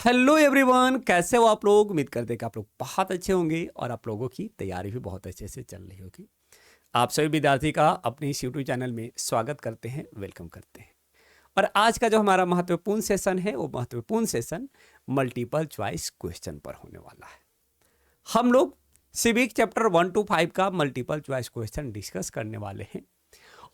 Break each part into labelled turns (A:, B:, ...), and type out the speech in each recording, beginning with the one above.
A: Hello everyone, कैसे हो आप लोग। उम्मीद करते हैं कि आप लोग बहुत अच्छे होंगे और आप लोगों की तैयारी भी बहुत अच्छे से चल रही होगी। आप सभी विद्यार्थी का अपने इस यूट्यूब चैनल में स्वागत करते हैं, वेलकम करते हैं। और आज का जो हमारा महत्वपूर्ण सेशन है वो महत्वपूर्ण सेशन मल्टीपल चॉइस क्वेश्चन पर होने वाला है। हम लोग सिविक चैप्टर 1 to 5 का मल्टीपल चॉइस क्वेश्चन डिस्कस करने वाले हैं।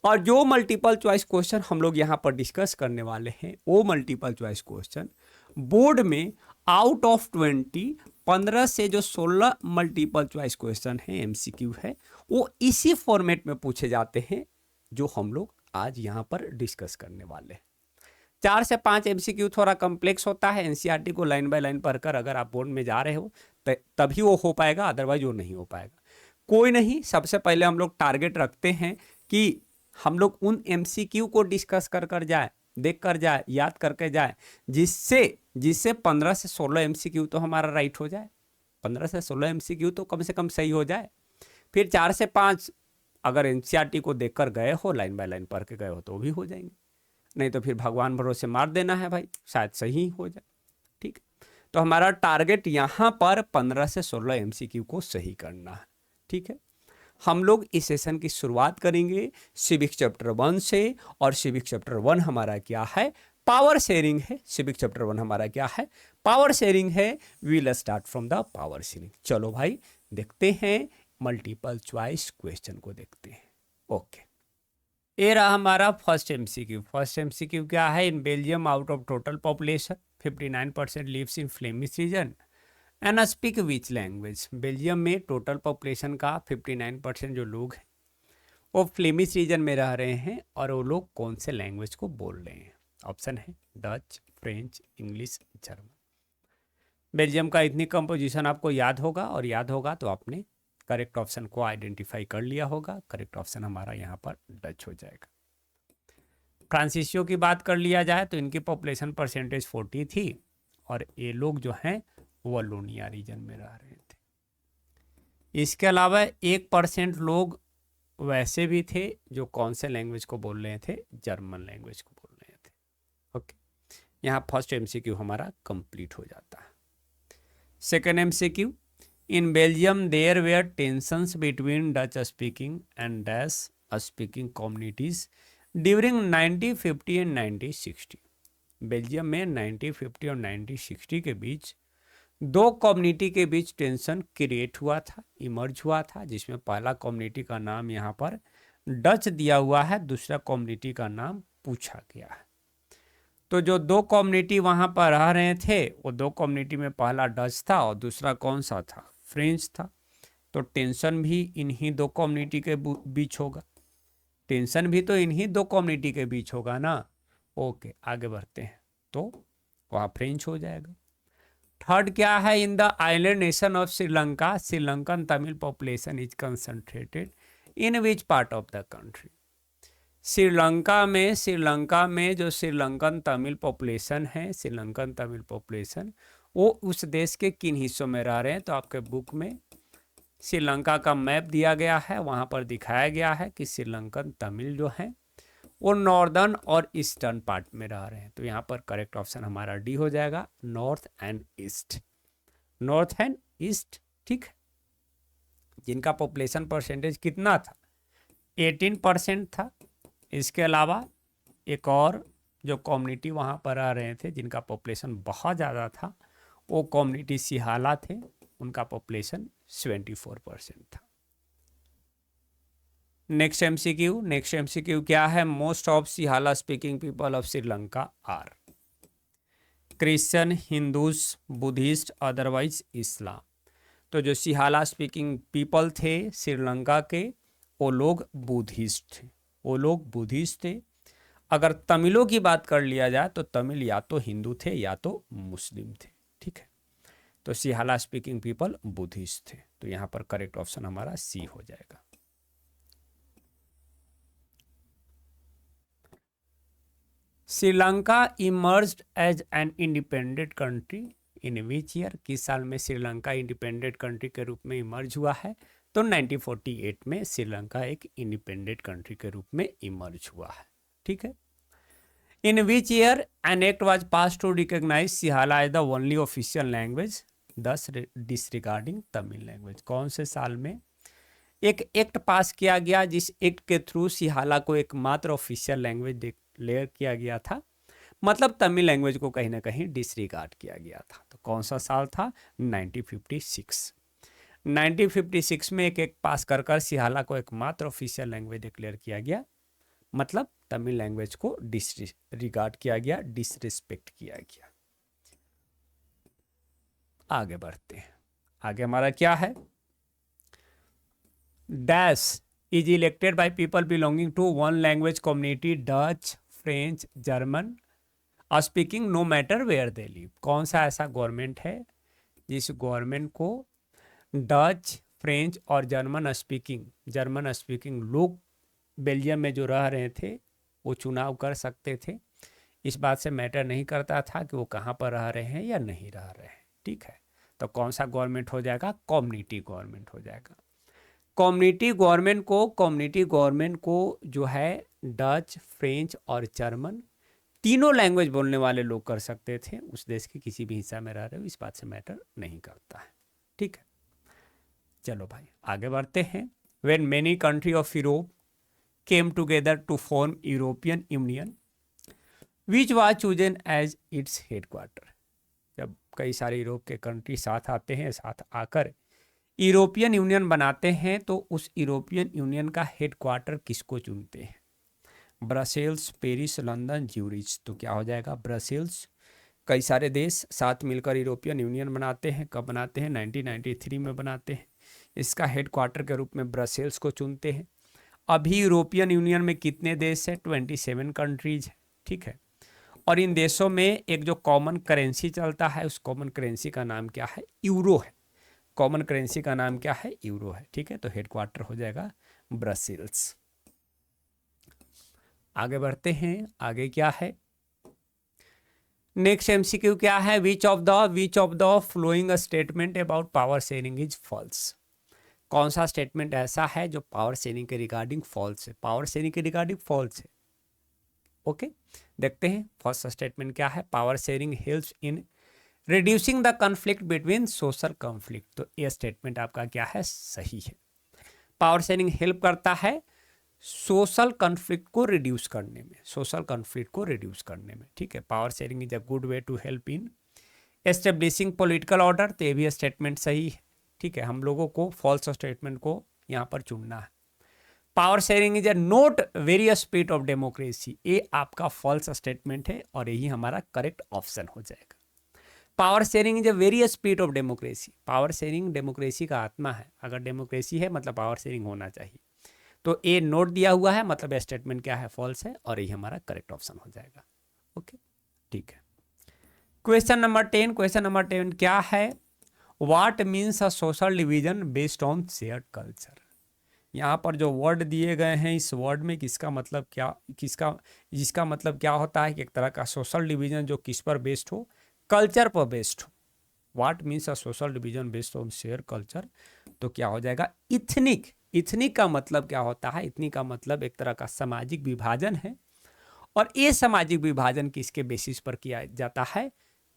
A: और जो मल्टीपल चॉइस क्वेश्चन हम लोग यहाँ पर डिस्कस करने वाले हैं वो मल्टीपल चॉइस क्वेश्चन बोर्ड में आउट ऑफ 20 15 से जो 16 मल्टीपल चॉइस क्वेश्चन है एमसीक्यू है वो इसी फॉर्मेट में पूछे जाते हैं जो हम लोग आज यहाँ पर डिस्कस करने वाले हैं। 4 से 5 एमसीक्यू थोड़ा कॉम्प्लेक्स होता है। एनसीईआरटी को लाइन बाय लाइन पढ़कर अगर आप बोर्ड में जा रहे हो तभी वो हो पाएगा, अदरवाइज वो नहीं हो पाएगा। कोई नहीं, सबसे पहले हम लोग टारगेट रखते हैं कि हम लोग उन एमसीक्यू को डिस्कस कर जाए, देख कर जाए, याद करके जाए, जिससे जिससे 15 से 16 एमसीक्यू तो हमारा राइट हो जाए। 15 से 16 एमसीक्यू तो कम से कम सही हो जाए। फिर 4 से 5 अगर एनसीईआरटी को देखकर गए हो, लाइन बाय लाइन पढ़ के गए हो तो भी हो जाएंगे, नहीं तो फिर भगवान भरोसे मार देना है भाई, शायद सही हो जाए। ठीक है, तो हमारा टारगेट यहाँ पर 15 से 16 एमसीक्यू को सही करना है। ठीक है, हम लोग इस सेशन की शुरुआत करेंगे सिविक चैप्टर 1 से। और सिविक चैप्टर 1 हमारा क्या है? पावर शेयरिंग है। सिविक चैप्टर 1 हमारा क्या है? पावर शेयरिंग है। We will start from the power sharing. चलो भाई देखते हैं, मल्टीपल चॉइस क्वेश्चन को देखते हैं। ओके, ये रहा हमारा फर्स्ट एमसीक्यू। फर्स्ट एमसीक्यू क्या है? In Belgium out of total population 59% lives in Flemish region and speak which language. Belgium में टोटल पॉपुलेशन का 59% जो लोग हैं वो फ्लेमिश रीजन में रह रहे हैं, और वो लोग कौन से लैंग्वेज को बोल रहे हैं? ऑप्शन है Dutch, French, English, German. Belgium का इतनी कंपोजिशन आपको याद होगा, और याद होगा तो आपने करेक्ट ऑप्शन को आइडेंटिफाई कर लिया होगा। करेक्ट ऑप्शन हमारा यहाँ पर डच हो जाएगा। फ्रांसीसियों की बात कर लिया जाए तो इनकी पॉपुलेशन परसेंटेज 40 थी, और ये लोग जो हैं वलोनिया रीजन में रह रहे थे। इसके अलावा 1% लोग वैसे भी थे जो कौन से लैंग्वेज को बोल रहे थे? जर्मन लैंग्वेज को बोल रहे थे। ओके, यहाँ फर्स्ट एमसीक्यू हमारा कंप्लीट हो जाता है। Second MCQ, in Belgium there were tensions between Dutch speaking and dash speaking communities during 1950 and 1960। Belgium में 1950 और 1960 के बीच दो कम्युनिटी के बीच टेंशन क्रिएट हुआ था, इमर्ज हुआ था, जिसमें पहला कम्युनिटी का नाम यहाँ पर डच दिया हुआ है, दूसरा कम्युनिटी का नाम पूछा गया है। तो जो दो कम्युनिटी वहाँ पर रह रहे थे वो दो कम्युनिटी में पहला डच था और दूसरा कौन सा था? फ्रेंच था। तो टेंशन भी इन्हीं दो कम्युनिटी के बीच होगा। टेंशन भी तो इन्हीं दो कम्युनिटी के बीच होगा ना। ओके, आगे बढ़ते हैं, तो वहाँ फ्रेंच हो जाएगा। थर्ड क्या है? In the island nation of Sri Lanka Sri Lankan Tamil population is concentrated in which part of the country. Sri Lanka में जो श्रीलंकन तमिल पॉपुलेशन है, श्रीलंकन तमिल पॉपुलेशन वो उस देश के किन हिस्सों में रह रहे हैं? तो आपके बुक में श्रीलंका का मैप दिया गया है, वहाँ पर दिखाया गया है कि श्रीलंकन तमिल जो है वो नॉर्दर्न और ईस्टर्न पार्ट में रह रहे हैं। तो यहाँ पर करेक्ट ऑप्शन हमारा डी हो जाएगा, north and east. North and east, ठीक है। जिनका पॉपुलेशन परसेंटेज कितना था? 18% था। इसके अलावा एक और जो कम्युनिटी वहाँ पर आ रहे थे जिनका पॉपुलेशन बहुत ज़्यादा था, वो कम्युनिटी सिहाला थे, उनका पॉपुलेशन 74% था। नेक्स्ट एमसीक्यू क्या है? Most of Sinhala speaking people of Sri Lanka are Christian, Hindus, Buddhist, otherwise Islam. तो जो सिहाला स्पीकिंग पीपल थे श्रीलंका के वो लोग बुद्धिस्ट थे, वो लोग बुद्धिस्ट थे। अगर तमिलों की बात कर लिया जाए तो तमिल या तो हिंदू थे या तो मुस्लिम थे, ठीक है। तो सिहाला स्पीकिंग पीपल बुद्धिस्ट थे। तो यहाँ पर करेक्ट ऑप्शन हमारा सी हो जाएगा। Sri Lanka emerged as an independent country in which year? किस साल में श्रीलंका इंडिपेंडेंट कंट्री के रूप में इमर्ज हुआ है? तो 1948 में श्रीलंका एक इंडिपेंडेंट कंट्री के रूप में इमर्ज हुआ है, ठीक है। In which year an act was passed to recognise Sinhala as the only official language thus disregarding Tamil language? कौन से साल में एक एक्ट पास किया गया जिस एक्ट के थ्रू सिहाला को एकमात्र ऑफिशियल लैंग्वेज डिक्लेयर किया गया था, मतलब तमिल लैंग्वेज को कहीं ना कहीं डिसरिगार्ड किया गया था? तो कौन सा साल था? 1956। 1956 में एक एक्ट पास कर कर सिहाला को एकमात्र ऑफिशियल लैंग्वेज डिक्लेयर किया गया, मतलब तमिल लैंग्वेज को डिसरिगार्ड किया गया, डिसरिस्पेक्ट किया गया। आगे बढ़ते हैं। आगे हमारा क्या है? Dash is elected by people belonging to one language community, Dutch, French, German speaking no matter where they live? कौन सा ऐसा गवर्नमेंट है जिस गवर्नमेंट को डच, फ्रेंच और जर्मन स्पीकिंग लोग बेल्जियम में जो रह रहे थे वो चुनाव कर सकते थे? इस बात से मैटर नहीं करता था कि वो कहाँ पर रह रहे हैं या नहीं रह रहे हैं। ठीक है, तो कौन सा गवर्नमेंट हो जाएगा? कम्युनिटी गवर्नमेंट हो जाएगा। कम्युनिटी गवर्नमेंट को जो है डच, फ्रेंच और जर्मन तीनों लैंग्वेज बोलने वाले लोग कर सकते थे। उस देश के किसी भी हिस्सा में रह रहे हो, इस बात से मैटर नहीं करता है। ठीक है, चलो भाई आगे बढ़ते हैं। When many country of Europe came together to form European Union which was chosen as its headquarter? जब कई सारे यूरोप के कंट्री साथ आते हैं, साथ आकर यूरोपियन यूनियन बनाते हैं, तो उस यूरोपियन यूनियन का हेडक्वार्टर किसको चुनते हैं? Brussels, Paris, London, Zurich? तो क्या हो जाएगा? ब्रसेल्स। कई सारे देश साथ मिलकर यूरोपियन यूनियन बनाते हैं। कब बनाते हैं? 1993 में बनाते हैं। इसका हेडक्वार्टर के रूप में ब्रसेल्स को चुनते हैं। अभी यूरोपियन यूनियन में कितने देश हैं? 27 कंट्रीज है। ठीक है, और इन देशों में एक जो कॉमन करेंसी चलता है, उस कॉमन करेंसी का नाम क्या है? यूरो है। कॉमन करेंसी का नाम क्या है? यूरो है। ठीक है, तो हेडक्वार्टर हो जाएगा ब्रसेल्स। आगे बढ़ते हैं। आगे क्या है? नेक्स्ट एमसीक्यू क्या है? Which of the following statement about power sharing is false? कौन सा स्टेटमेंट ऐसा है जो पावर शेयरिंग के रिगार्डिंग फॉल्स है? पावर शेयरिंग के रिगार्डिंग फॉल्स है। ओके, देखते हैं फर्स्ट स्टेटमेंट क्या है। Power sharing helps in reducing the conflict between social conflict. तो ये स्टेटमेंट आपका क्या है? सही है। पावर शेयरिंग हेल्प करता है सोशल कॉन्फ्लिक्ट को रिड्यूस करने में, सोशल कॉन्फ्लिक्ट को रिड्यूस करने में। ठीक है, power sharing is a good way to help in establishing political order. तो ये भी स्टेटमेंट सही है। ठीक है, हम लोगों को फॉल्स स्टेटमेंट को यहाँ पर चुनना है। Power sharing is a not various speed of democracy, ये आपका फॉल्स स्टेटमेंट है और यही हमारा करेक्ट ऑप्शन हो जाएगा। Power sharing is a various speed of democracy. Power sharing democracy का आत्मा है। अगर डेमोक्रेसी है मतलब पावर शेयरिंग होना चाहिए। तो ए नोट दिया हुआ है, मतलब स्टेटमेंट क्या है? फॉल्स है, और यही हमारा करेक्ट ऑप्शन हो जाएगा। ओके, ठीक है। Question number 10। क्वेश्चन नंबर 10 क्या है? What means a social division based on shared culture? यहाँ पर जो वर्ड दिए गए हैं, इस वर्ड में किसका मतलब क्या, जिसका मतलब क्या होता है कि एक तरह का सोशल डिवीजन जो किस पर बेस्ड हो? कल्चर पर बेस्ड हो। What means a social division based on share culture? तो क्या हो जाएगा? इथनिक। इथनिक का मतलब क्या होता है? इथनिक का मतलब एक तरह का सामाजिक विभाजन है, और ये सामाजिक विभाजन किसके बेसिस पर किया जाता है?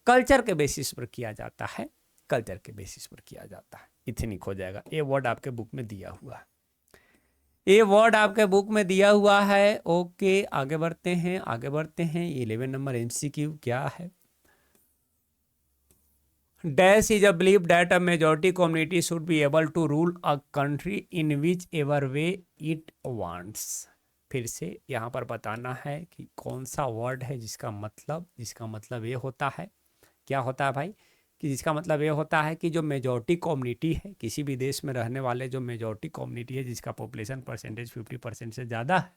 A: कल्चर के बेसिस पर किया जाता है। कल्चर के बेसिस पर किया जाता है, इथनिक हो जाएगा। ये वर्ड आपके बुक में दिया हुआ है, ये वर्ड आपके बुक में दिया हुआ है। ओके, आगे बढ़ते हैं। आगे बढ़ते हैं। 11 नंबर एमसीक्यू क्या है? Dash is a believe that a majority community should be able to rule a country in which ever way it wants. फिर से यहाँ पर बताना है कि कौन सा वर्ड है जिसका मतलब ये होता है। क्या होता है भाई? कि जिसका मतलब ये होता है कि जो मेजॉरिटी कम्युनिटी है, किसी भी देश में रहने वाले जो मेजॉरिटी कम्युनिटी है, जिसका पॉपुलेशन परसेंटेज 50% से ज़्यादा है,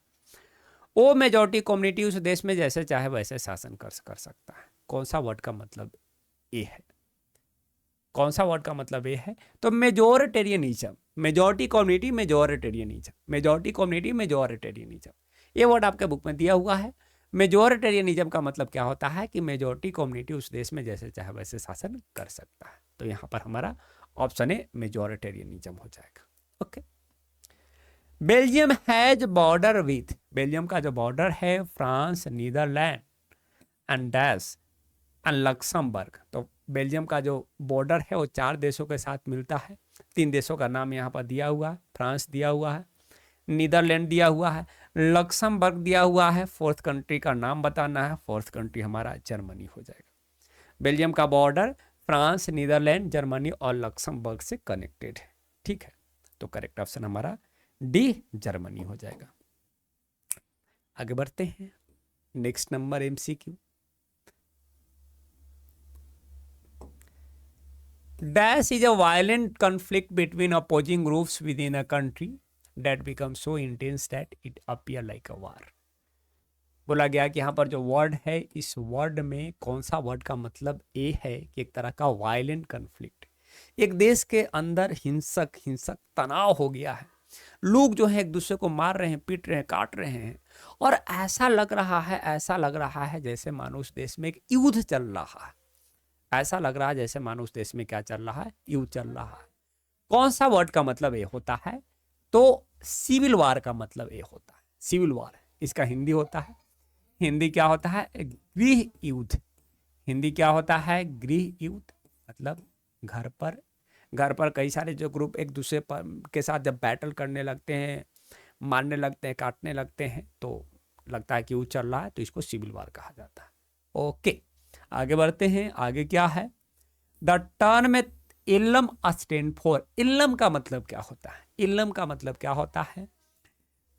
A: वो मेजॉरिटी कम्युनिटी उस देश में जैसे चाहे वैसे शासन कर सकता है। कौन सा वर्ड का मतलब ये है? कौन सा वर्ड का मतलब ये है? तो majoritarianism, majority community majoritarianism, majority community majoritarianism, ये वर्ड आपके बुक में दिया हुआ है। मेजोरिटेरियनिज्म का मतलब क्या होता है? कि मेजॉरिटी कम्युनिटी उस देश में जैसे चाहे वैसे शासन कर सकता है। तो यहाँ पर हमारा ऑप्शन है मेजोरिटेरियनिज्म हो जाएगा। Okay. Belgium has border with, Belgium का जो बॉर्डर है France, Netherland and dash and Luxembourg. तो बेल्जियम का जो बॉर्डर है वो 4 देशों के साथ मिलता है। 3 देशों का नाम यहाँ पर दिया हुआ है, फ्रांस दिया हुआ है, नीदरलैंड दिया हुआ है, लक्समबर्ग दिया हुआ है। फोर्थ कंट्री का नाम बताना है, फोर्थ कंट्री हमारा जर्मनी हो जाएगा। बेल्जियम का बॉर्डर फ्रांस, नीदरलैंड, जर्मनी और लक्समबर्ग से कनेक्टेड है। ठीक है, तो करेक्ट ऑप्शन हमारा डी जर्मनी हो जाएगा। आगे बढ़ते हैं, next number MCQ. Dash is a violent conflict between opposing groups within a country that becomes so intense that it appear like a war। बोला गया कि यहाँ पर जो वर्ड है, इस वर्ड में कौन सा वर्ड का मतलब ए है कि एक तरह का वायलेंट कन्फ्लिक्ट, एक देश के अंदर हिंसक तनाव हो गया है। लोग जो है एक दूसरे को मार रहे हैं, पीट रहे हैं, काट रहे हैं, और ऐसा लग रहा है जैसे मानो उस देश में एक युद्ध चल रहा है। ऐसा लग रहा है जैसे मानो उस देश में क्या चल रहा है, युद्ध चल रहा है। कौन सा वर्ड का मतलब ये होता है, तो सिविल वार का मतलब ये होता है। सिविल वार इसका हिंदी होता है, हिंदी क्या होता है, गृह युद्ध। हिंदी क्या होता है, गृह युद्ध। मतलब घर पर कई सारे जो ग्रुप एक दूसरे पर के साथ जब बैटल करने लगते हैं, मारने लगते हैं, काटने लगते हैं, तो लगता है कि युद्ध चल रहा है, तो इसको सिविल वार कहा जाता है। ओके, आगे बढ़ते हैं। आगे क्या है, द टर्म इल्लम स्टैंड फॉर। इल्लम का मतलब क्या होता है, इल्लम का मतलब क्या होता है,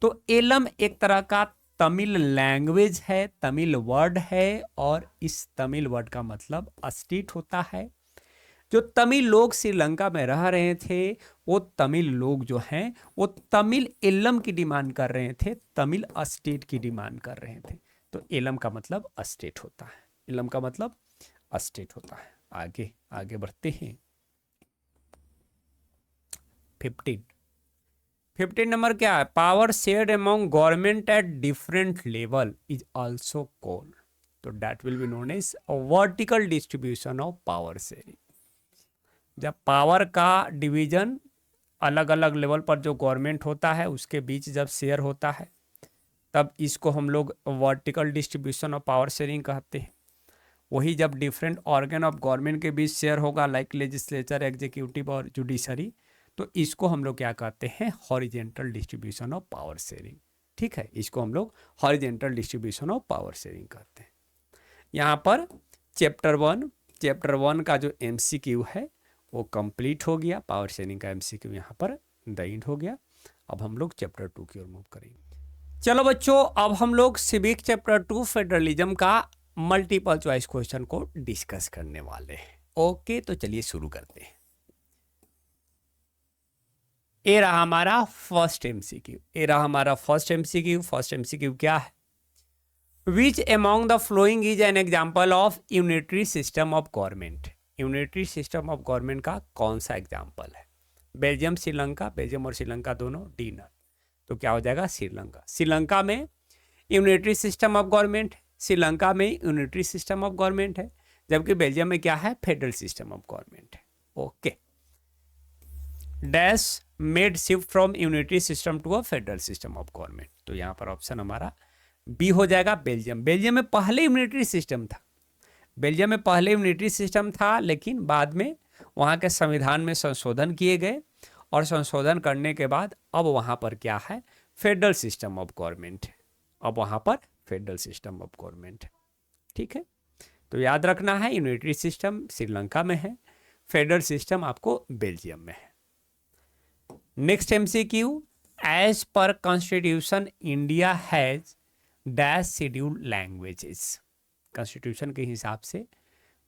A: तो इल्लम एक तरह का तमिल लैंग्वेज है, तमिल वर्ड है, और इस तमिल वर्ड का मतलब स्टेट होता है। जो तमिल लोग श्रीलंका में रह रहे थे, वो तमिल लोग जो हैं वो तमिल इल्लम की डिमांड कर रहे थे, तमिल स्टेट की डिमांड कर रहे थे। तो इल्लम का मतलब स्टेट होता है, इल्लम का मतलब स्टेट होता है। आगे आगे बढ़ते हैं। 15 नंबर क्या है, power shared among government at different level is also called, तो that will be known as vertical distribution of power sharing. जब पावर का डिवीजन अलग अलग लेवल पर जो गवर्नमेंट होता है उसके बीच जब शेयर होता है, तब इसको हम लोग vertical distribution of power sharing कहते हैं। वही जब डिफरेंट ऑर्गन ऑफ गवर्नमेंट के बीच शेयर होगा, लाइक लेजिस्लेचर, एग्जीक्यूटिव और जुडिशरी, तो इसको हम लोग क्या कहते हैं, horizontal distribution of power sharing. ठीक है, इसको हम लोग horizontal distribution of power sharing कहते हैं। यहाँ पर चैप्टर 1 का जो एमसीक्यू है वो कंप्लीट हो गया। पावर शेयरिंग का एमसीक्यू यहाँ पर द एंड हो गया। अब हम लोग चैप्टर 2 की ओर मूव करेंगे। चलो बच्चों, अब हम लोग सिविक चैप्टर 2 फेडरलिज्म का मल्टीपल चॉइस क्वेश्चन को डिस्कस करने वाले हैं। ओके, तो चलिए शुरू करते हैं। ये रहा हमारा फर्स्ट एमसीक्यू क्या है, which among the following is an example of unitary system of government. Unitary system of government का कौन सा एग्जाम्पल है, बेल्जियम और श्रीलंका दोनों डीनर, तो क्या हो जाएगा, श्रीलंका में unitary system of government, Sri Lanka में यूनिटरी सिस्टम ऑफ गवर्नमेंट है, जबकि बेल्जियम में क्या है, फेडरल सिस्टम ऑफ गवर्नमेंट है। Okay, dash made shift from unitary system to a federal system of government, तो यहाँ पर ऑप्शन हमारा बी हो जाएगा, बेल्जियम में पहले यूनिटरी सिस्टम था, लेकिन बाद में वहाँ के संविधान में संशोधन किए गए, और संशोधन करने के बाद अब वहाँ पर क्या है, फेडरल सिस्टम ऑफ गवर्नमेंट है। अब वहाँ पर फेडरल सिस्टम ऑफ गवर्नमेंट है। ठीक है, तो याद रखना है, यूनिटरी सिस्टम श्रीलंका में है, फेडरल सिस्टम आपको बेल्जियम में है। Next MCQ, as per constitution India has dash scheduled languages. Constitution के हिसाब से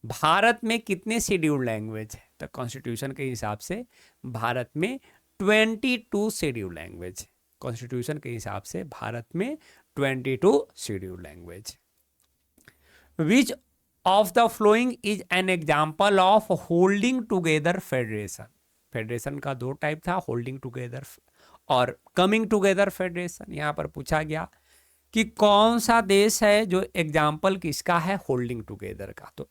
A: भारत में कितने शेड्यूल्ड लैंग्वेज है, तो कॉन्स्टिट्यूशन के हिसाब से भारत में 22 शेड्यूल्ड लैंग्वेज है। कॉन्स्टिट्यूशन के हिसाब से भारत में 22 scheduled language. Which of the following is an example of holding together federation. Federation का 2 टाइप था, होल्डिंग टुगेदर और कमिंग टुगेदर फेडरेशन। यहाँ पर पूछा गया कि कौन सा देश है जो एग्जाम्पल किसका है, होल्डिंग टुगेदर का, तो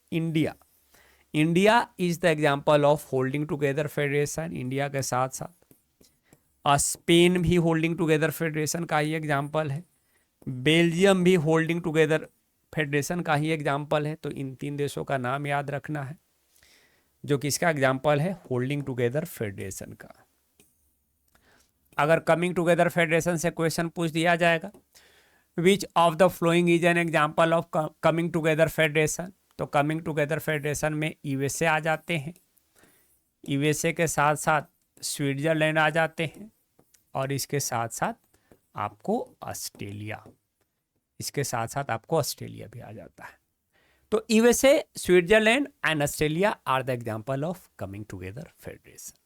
A: India is the example of holding together federation. India के साथ साथ स्पेन भी होल्डिंग टुगेदर फेडरेशन का ही एग्जाम्पल है, बेल्जियम भी होल्डिंग टुगेदर फेडरेशन का ही एग्जाम्पल है, तो इन 3 देशों का नाम याद रखना है, जो कि इसका एग्जाम्पल है होल्डिंग टुगेदर फेडरेशन का। अगर कमिंग टुगेदर फेडरेशन से क्वेश्चन पूछ दिया जाएगा, विच of the following is an example of coming together federation, तो कमिंग टुगेदर फेडरेशन में यूएसए आ जाते हैं, यूएसए के साथ साथ स्विट्जरलैंड आ जाते हैं, और इसके साथ साथ आपको ऑस्ट्रेलिया, इसके साथ साथ आपको ऑस्ट्रेलिया भी आ जाता है। तो USA, Switzerland and Australia are the example of coming together federation.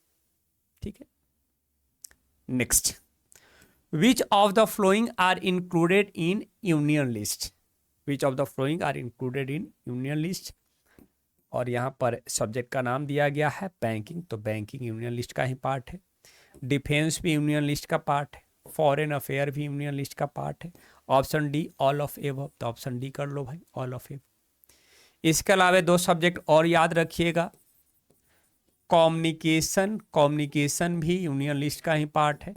A: ठीक है, next, which of the following are included in union list, which of the following are included in union list, और यहाँ पर subject का नाम दिया गया है बैंकिंग, तो बैंकिंग यूनियन लिस्ट का ही पार्ट है। डिफेंस भी यूनियन लिस्ट का पार्ट है, फॉरेन अफेयर भी यूनियन लिस्ट का पार्ट है। Option D all of above, तो ऑप्शन डी कर लो भाई, ऑल ऑफ एबव। इसके अलावा 2 सब्जेक्ट और याद रखिएगा, कम्युनिकेशन, कम्युनिकेशन भी यूनियन लिस्ट का ही पार्ट है,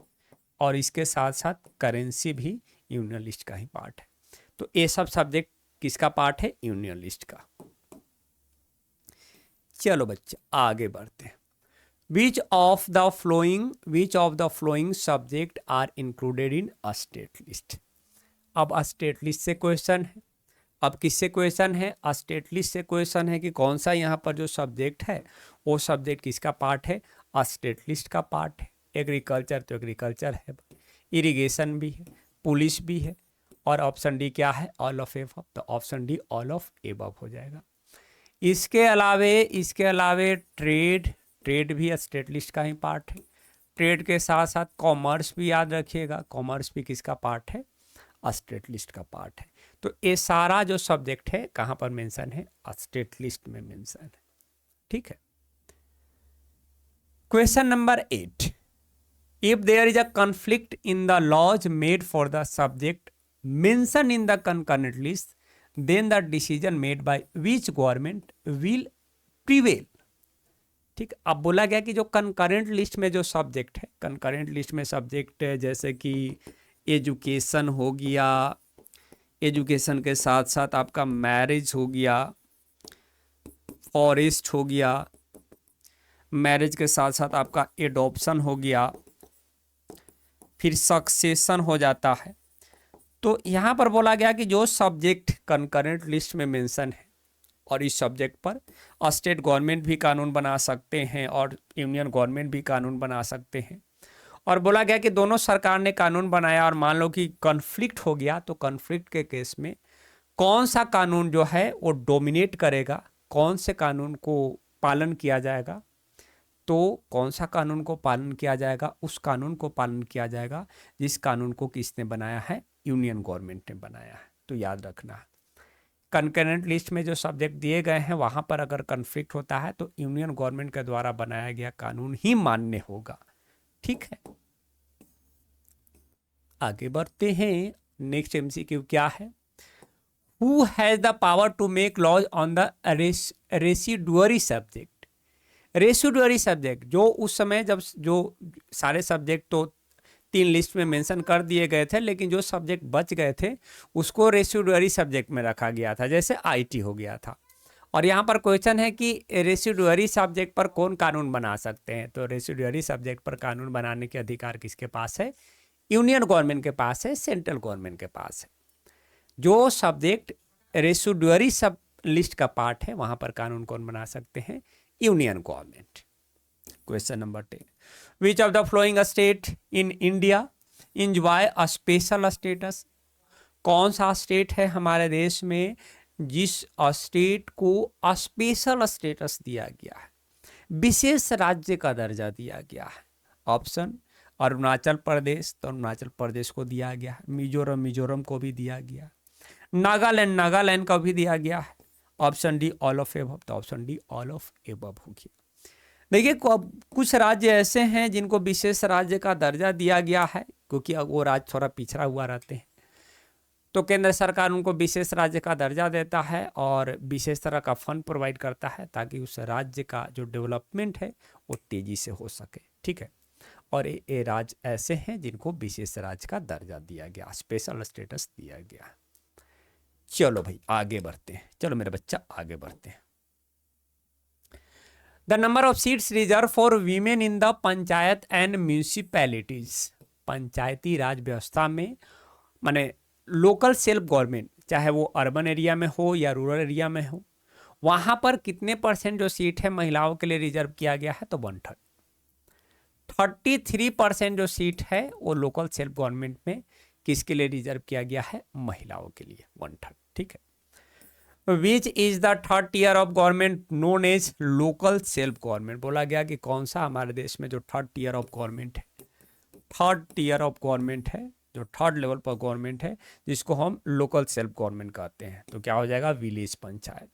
A: और इसके साथ साथ करेंसी भी यूनियन लिस्ट का ही पार्ट है। तो ये सब सब्जेक्ट किसका पार्ट है? यूनियन लिस्ट का। चलो बच्चे आगे बढ़ते हैं। Which of the following subject are included in a state list. अब स्टेट लिस्ट से क्वेश्चन है, अब किससे क्वेश्चन है? स्टेट लिस्ट से क्वेश्चन है कि कौन सा यहाँ पर जो सब्जेक्ट है वो सब्जेक्ट किसका पार्ट है? स्टेट लिस्ट का पार्ट है। एग्रीकल्चर तो एग्रीकल्चर है, इरिगेशन भी है, पुलिस भी है, और ऑप्शन डी क्या है? ऑल ऑफ एबव, तो option D all of above हो जाएगा। इसके अलावे ट्रेड भी स्टेट लिस्ट का ही पार्ट है। ट्रेड के साथ साथ कॉमर्स भी याद रखिएगा, कॉमर्स भी किसका पार्ट है? स्टेट लिस्ट का पार्ट है। तो ये सारा जो सब्जेक्ट है कहाँ पर मेंशन है? स्टेट लिस्ट में मेंशन है। ठीक है, question number 8, if there is a conflict in the laws made for the subject mention in the concurrent list, then the decision made by which government will prevail. ठीक, अब बोला गया कि जो कंकरेंट लिस्ट में जो सब्जेक्ट है, concurrent list में सब्जेक्ट है जैसे कि एजुकेशन हो गया, एजुकेशन के साथ साथ आपका मैरिज हो गया, फॉरेस्ट हो गया, मैरिज के साथ साथ आपका एडॉप्शन हो गया, फिर सक्सेशन हो जाता है। तो यहाँ पर बोला गया कि जो सब्जेक्ट कंकरेंट लिस्ट में मेंशन है और इस सब्जेक्ट पर स्टेट गवर्नमेंट भी कानून बना सकते हैं और यूनियन गवर्नमेंट भी कानून बना सकते हैं, और बोला गया कि दोनों सरकार ने कानून बनाया और मान लो कि कॉन्फ्लिक्ट हो गया, तो कॉन्फ्लिक्ट के केस में कौन सा कानून जो है वो डोमिनेट करेगा, कौन से कानून को पालन किया जाएगा, तो कौन सा कानून को पालन किया जाएगा? उस कानून को पालन किया जाएगा जिस कानून को किसने बनाया है? यूनियन गवर्नमेंट ने बनाया है। तो याद रखना है, कंकरेंट लिस्ट में जो सब्जेक्ट दिए गए हैं वहां पर अगर कॉन्फ्लिक्ट होता है तो यूनियन गवर्नमेंट के द्वारा बनाया गया कानून ही मान्य होगा। ठीक है, आगे बढ़ते हैं। नेक्स्ट एमसीक्यू क्या है? Who has the power to make laws on the residuary subject. Residuary subject जो उस समय जब जो सारे सब्जेक्ट तो 3 लिस्ट में मेंशन कर दिए गए थे, लेकिन जो सब्जेक्ट बच गए थे उसको रेसिडुअरी सब्जेक्ट में रखा गया था, जैसे आईटी हो गया था। और यहाँ पर क्वेश्चन है कि रेसिडुअरी सब्जेक्ट पर कौन कानून बना सकते हैं? तो रेसिडुअरी सब्जेक्ट पर कानून बनाने के अधिकार किसके पास है? यूनियन गवर्नमेंट के पास है, सेंट्रल गवर्नमेंट के पास है। जो सब्जेक्ट रेसिडुअरी सब लिस्ट का पार्ट है वहां पर कानून कौन बना सकते हैं? Union government. Question number 10, which of the flowing state in India enjoy a special status. कौन सा स्टेट है हमारे देश में जिस स्टेट को स्पेशल स्टेटस दिया गया है, विशेष राज्य का दर्जा दिया गया है? ऑप्शन अरुणाचल प्रदेश, तो अरुणाचल प्रदेश को दिया गया है, मिजोरम को भी दिया गया, नागालैंड को भी दिया गया है। Option D all of above, तो option D all of above हो गया। देखिए कुछ राज्य ऐसे हैं जिनको विशेष राज्य का दर्जा दिया गया है क्योंकि वो राज्य थोड़ा पिछड़ा हुआ रहते हैं, तो केंद्र सरकार उनको विशेष राज्य का दर्जा देता है और विशेष तरह का फंड प्रोवाइड करता है ताकि उस राज्य का जो डेवलपमेंट है वो तेजी से हो सके। ठीक है, और ये राज्य ऐसे हैं जिनको विशेष राज्य का दर्जा दिया गया, स्पेशल स्टेटस दिया गया। चलो भाई आगे बढ़ते हैं, चलो मेरे बच्चा आगे बढ़ते हैं। The number of seats reserve for women in the panchayat and municipalities, panchayati raj व्यवस्था में, माने लोकल सेल्फ गवर्नमेंट, चाहे वो अर्बन एरिया में हो या रूरल एरिया में हो, वहां पर कितने % जो सीट है महिलाओं के लिए रिजर्व किया गया है? तो 1/3, 33% जो सीट है वो लोकल सेल्फ गवर्नमेंट में किसके लिए रिजर्व किया गया है? महिलाओं के लिए, 1/3। ठीक है। Which is the third tier of government known as local self government, बोला गया कि कौन सा हमारे देश में जो थर्ड टीयर ऑफ गवर्नमेंट है, थर्ड टीयर ऑफ गवर्नमेंट है, जो थर्ड लेवल पर गवर्नमेंट है, जिसको हम लोकल सेल्फ गवर्नमेंट कहते हैं। तो क्या हो जाएगा? विलेज पंचायत।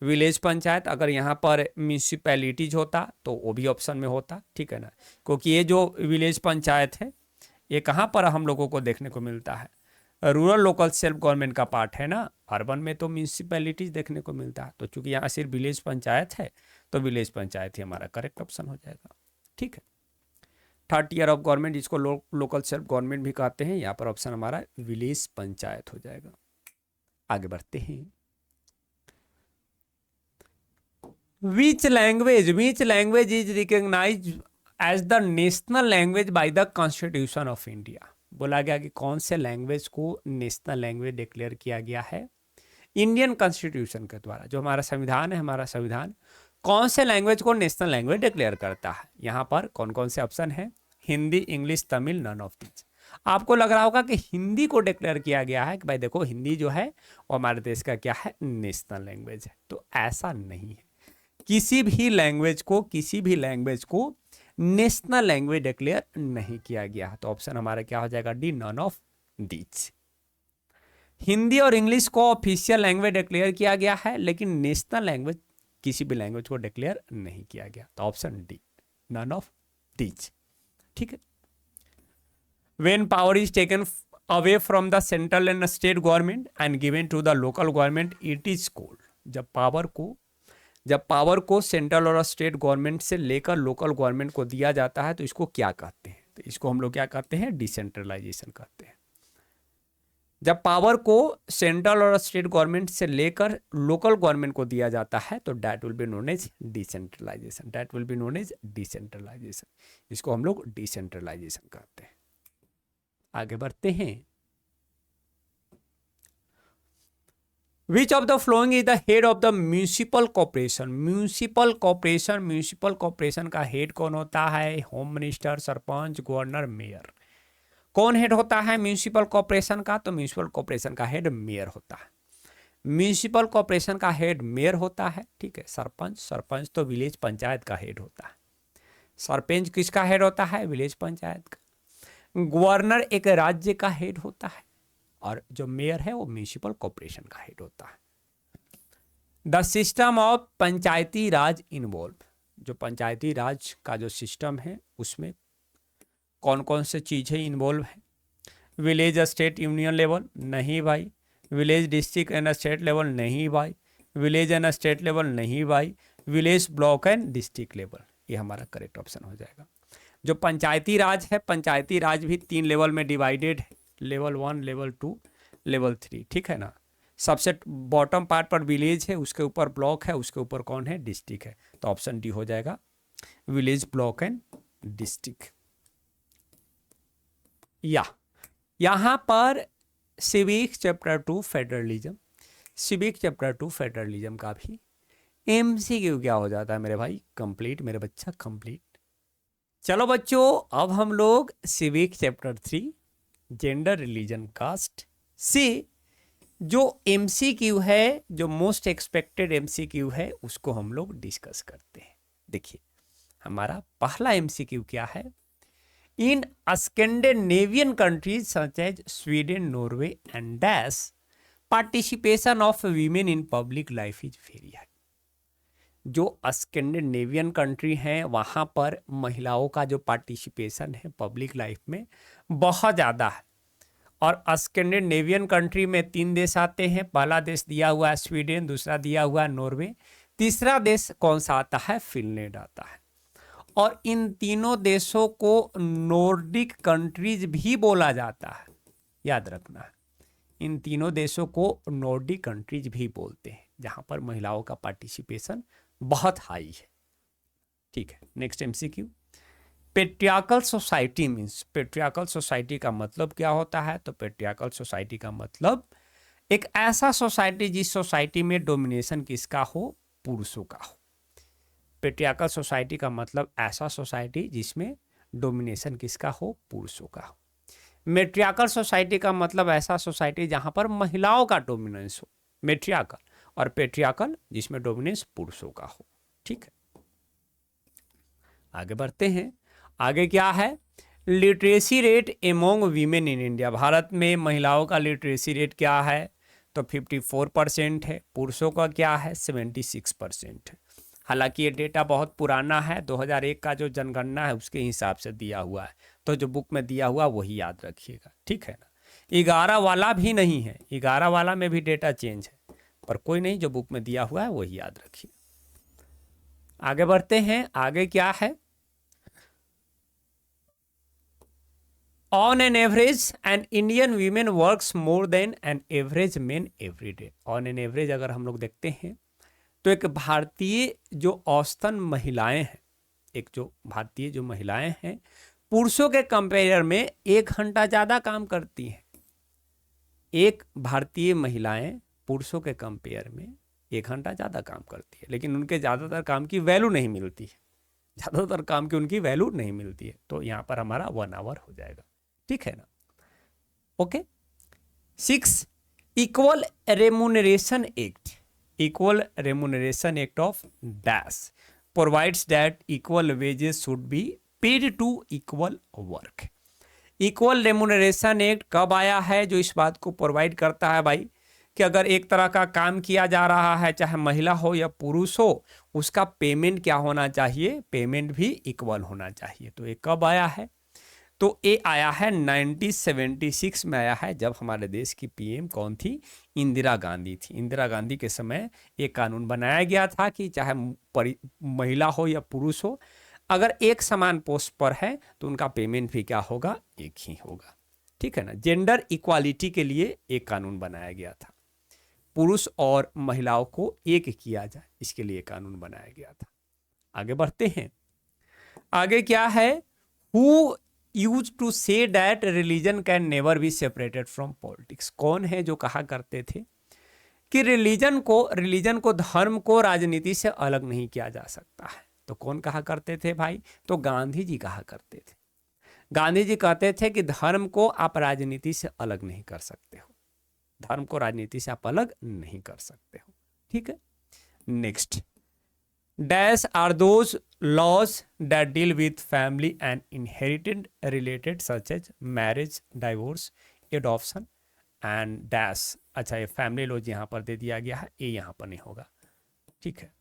A: विलेज पंचायत, अगर यहाँ पर म्यूनिसिपैलिटीज होता तो वो भी ऑप्शन में होता, ठीक है ना, क्योंकि ये जो विलेज पंचायत है ये कहाँ पर हम लोगों को देखने को मिलता है? रूरल लोकल सेल्फ गवर्नमेंट का पार्ट है ना, अर्बन में तो म्यूनिसिपैलिटीज देखने को मिलता है। तो चूंकि यहाँ सिर्फ विलेज पंचायत है तो विलेज पंचायत ही हमारा करेक्ट ऑप्शन हो जाएगा। ठीक है, थर्ड टीयर ऑफ गवर्नमेंट जिसको लोकल सेल्फ गवर्नमेंट भी कहते हैं, यहाँ पर ऑप्शन हमारा विलेज पंचायत हो जाएगा। आगे बढ़ते हैं। Which language is recognized as the national language by the Constitution of India? बोला गया कि कौन से लैंग्वेज को नेशनल लैंग्वेज डिक्लेयर किया गया है इंडियन कॉन्स्टिट्यूशन के द्वारा। जो हमारा संविधान है, हमारा संविधान कौन से लैंग्वेज को नेशनल लैंग्वेज डिक्लेयर करता है? यहाँ पर कौन कौन से ऑप्शन है? Hindi, English, Tamil, none of this. आपको लग रहा होगा कि हिंदी को डिक्लेयर किया गया है कि भाई देखो हिंदी जो है वो हमारे देश का क्या है? नेशनल लैंग्वेज है। तो ऐसा नहीं है, किसी भी लैंग्वेज को नेशनल लैंग्वेज डिक्लेयर नहीं किया गया। तो ऑप्शन हमारा क्या हो जाएगा? D, none of these. Hindi और इंग्लिश को ऑफिशियल लैंग्वेज डिक्लेयर किया गया है, लेकिन नेशनल लैंग्वेज किसी भी लैंग्वेज को डिक्लेयर नहीं किया गया। तो option D, none of these. ठीक है। When power is taken away from the central and state government and given to the local government, it is called, जब पावर को सेंट्रल और स्टेट गवर्नमेंट से लेकर लोकल गवर्नमेंट को दिया जाता है तो इसको क्या कहते हैं? तो इसको हम लोग क्या कहते हैं? डिसेंट्रलाइजेशन कहते हैं। जब पावर को सेंट्रल और स्टेट गवर्नमेंट से लेकर लोकल गवर्नमेंट को दिया जाता है तो that will be known as decentralisation, that will be known as decentralisation. इसको हम लोग डिसेंट्रलाइजेशन कहते हैं। आगे बढ़ते हैं। Which of the following is the head of the municipal corporation? Municipal corporation का हेड कौन होता है? Home minister, sarpanch, governor, mayor. कौन हेड होता है म्यूनिसिपल कॉर्पोरेशन का? तो म्यूनिसिपल कॉर्पोरेशन का हेड मेयर होता है। म्यूनिसिपल कॉर्पोरेशन का हेड मेयर होता है। ठीक है। सरपंच तो विलेज पंचायत का हेड होता है। सरपंच किसका हेड होता है? विलेज पंचायत का। गवर्नर एक राज्य का हेड होता है और जो मेयर है वो म्यूनिसिपल कॉर्पोरेशन का हेड होता है। The system of Panchayati Raj involve, जो पंचायती राज का जो सिस्टम है उसमें कौन कौन से चीज़ें इन्वॉल्व है? विलेज स्टेट यूनियन लेवल नहीं भाई, village district and state level नहीं भाई, विलेज एंड स्टेट लेवल नहीं भाई, village block and district level, ये हमारा करेक्ट ऑप्शन हो जाएगा। जो पंचायती राज है, पंचायती राज भी 3 लेवल में डिवाइडेड है, लेवल 1, लेवल 2, लेवल 3। ठीक है ना। सबसे बॉटम पार्ट पर विलेज है, उसके ऊपर ब्लॉक है, उसके ऊपर कौन है? डिस्ट्रिक्ट है। तो ऑप्शन डी हो जाएगा, विलेज ब्लॉक एंड डिस्ट्रिक्ट। यहाँ पर civic chapter 2 federalism, civic chapter 2 federalism का भी एमसीक्यू क्या हो जाता है मेरे भाई? कंप्लीट, मेरे बच्चा कंप्लीट। चलो बच्चों, अब हम लोग civic chapter 3 gender, religion, caste से जो एमसीक्यू है, जो मोस्ट एक्सपेक्टेड एमसीक्यू है, उसको हम लोग डिस्कस करते हैं। देखिए हमारा पहला एमसीक्यू क्या है? In Scandinavian countries such as Sweden, Norway and dash, participation of women in public life is very high. जो स्कैंडिनेवियन कंट्री हैं वहाँ पर महिलाओं का जो पार्टिसिपेशन है पब्लिक लाइफ में बहुत ज़्यादा है। और स्कैंडिनेवियन कंट्री में 3 देश आते हैं। पहला देश दिया हुआ है स्वीडन, दूसरा दिया हुआ है नॉर्वे, तीसरा देश कौन सा आता है? फिनलैंड आता है। और इन तीनों देशों को नॉर्डिक कंट्रीज भी बोला जाता है, याद रखना है। इन तीनों देशों को नॉर्डिक कंट्रीज भी बोलते हैं, जहां पर महिलाओं का पार्टिसिपेशन बहुत हाई है। ठीक है, next MCQ. Patriarchal society means, patriarchal society का मतलब क्या होता है? तो पेट्रियार्कल सोसाइटी का मतलब एक ऐसा सोसाइटी जिस सोसाइटी में डोमिनेशन किसका हो? पुरुषों का हो। पेट्रियार्कल सोसाइटी का मतलब ऐसा सोसाइटी जिसमें डोमिनेशन किसका हो? पुरुषों का हो। मेट्रियार्कल सोसाइटी का मतलब ऐसा सोसाइटी जहां पर महिलाओं का डोमिनेंस हो, मेट्रियार्कल। और पेट्रियार्कल जिसमें डोमिनेंस पुरुषों का हो। ठीक है, आगे बढ़ते हैं। आगे क्या है? Literacy rate among women in India. Bharat में महिलाओं का लिटरेसी रेट क्या है? तो 54% है। पुरुषों का क्या है? 76% है। हालांकि ये डेटा बहुत पुराना है, 2001 का जो जनगणना है उसके हिसाब से दिया हुआ है, तो जो बुक में दिया हुआ वही याद रखिएगा। ठीक है ना? 11 वाला भी नहीं है, 11 वाला में भी डेटा चेंज है, पर कोई नहीं, जो बुक में दिया हुआ है वही याद रखिए। आगे बढ़ते हैं। आगे क्या है? On an average an Indian women works more than an average main every day. On an average अगर हम लोग देखते हैं तो एक भारतीय जो औसतन महिलाएं हैं, एक जो भारतीय जो महिलाएं हैं पुरुषों के कंपेयर में 1 घंटा ज़्यादा काम करती हैं। एक भारतीय महिलाएं पुरुषों के कंपेयर में 1 घंटा ज़्यादा काम करती है, लेकिन उनके ज़्यादातर काम की वैल्यू नहीं मिलती है। ज़्यादातर काम की उनकी वैल्यू नहीं मिलती है, तो यहाँ पर हमारा 1 आवर हो जाएगा। ठीक है ना? Okay. 6 equal remuneration act. Equal remuneration act of dash provides that equal wages should be paid to equal work. Equal remuneration act कब आया है? जो इस बात को प्रोवाइड करता है भाई कि अगर एक तरह का काम किया जा रहा है, चाहे महिला हो या पुरुष हो, उसका पेमेंट क्या होना चाहिए? पेमेंट भी इक्वल होना चाहिए। तो ये कब आया है? तो ये आया है 1976 में आया है, जब हमारे देश की पीएम कौन थी? इंदिरा गांधी थी। इंदिरा गांधी के समय ये कानून बनाया गया था कि चाहे महिला हो या पुरुष हो, अगर एक समान पोस्ट पर है तो उनका पेमेंट भी क्या होगा? एक ही होगा। ठीक है ना? जेंडर इक्वालिटी के लिए एक कानून बनाया गया था, पुरुष और महिलाओं को एक किया जाए, इसके लिए कानून बनाया गया था। आगे बढ़ते हैं। आगे क्या है? Who use to say that religion can never be separated from politics. कौन है जो कहा करते थे कि रिलीजन को धर्म को राजनीति से अलग नहीं किया जा सकता है? तो कौन कहा करते थे भाई? तो गांधी जी कहा करते थे। गांधी जी कहते थे कि धर्म को आप राजनीति से अलग नहीं कर सकते हो, धर्म को राजनीति से आप अलग नहीं कर सकते हो। ठीक है, next. Dash are those laws that deal with family and inherited related such as marriage, divorce, adoption and dash. अच्छा, ये फैमिली लॉज यहाँ पर दे दिया गया है, ये यहाँ पर नहीं होगा। ठीक है,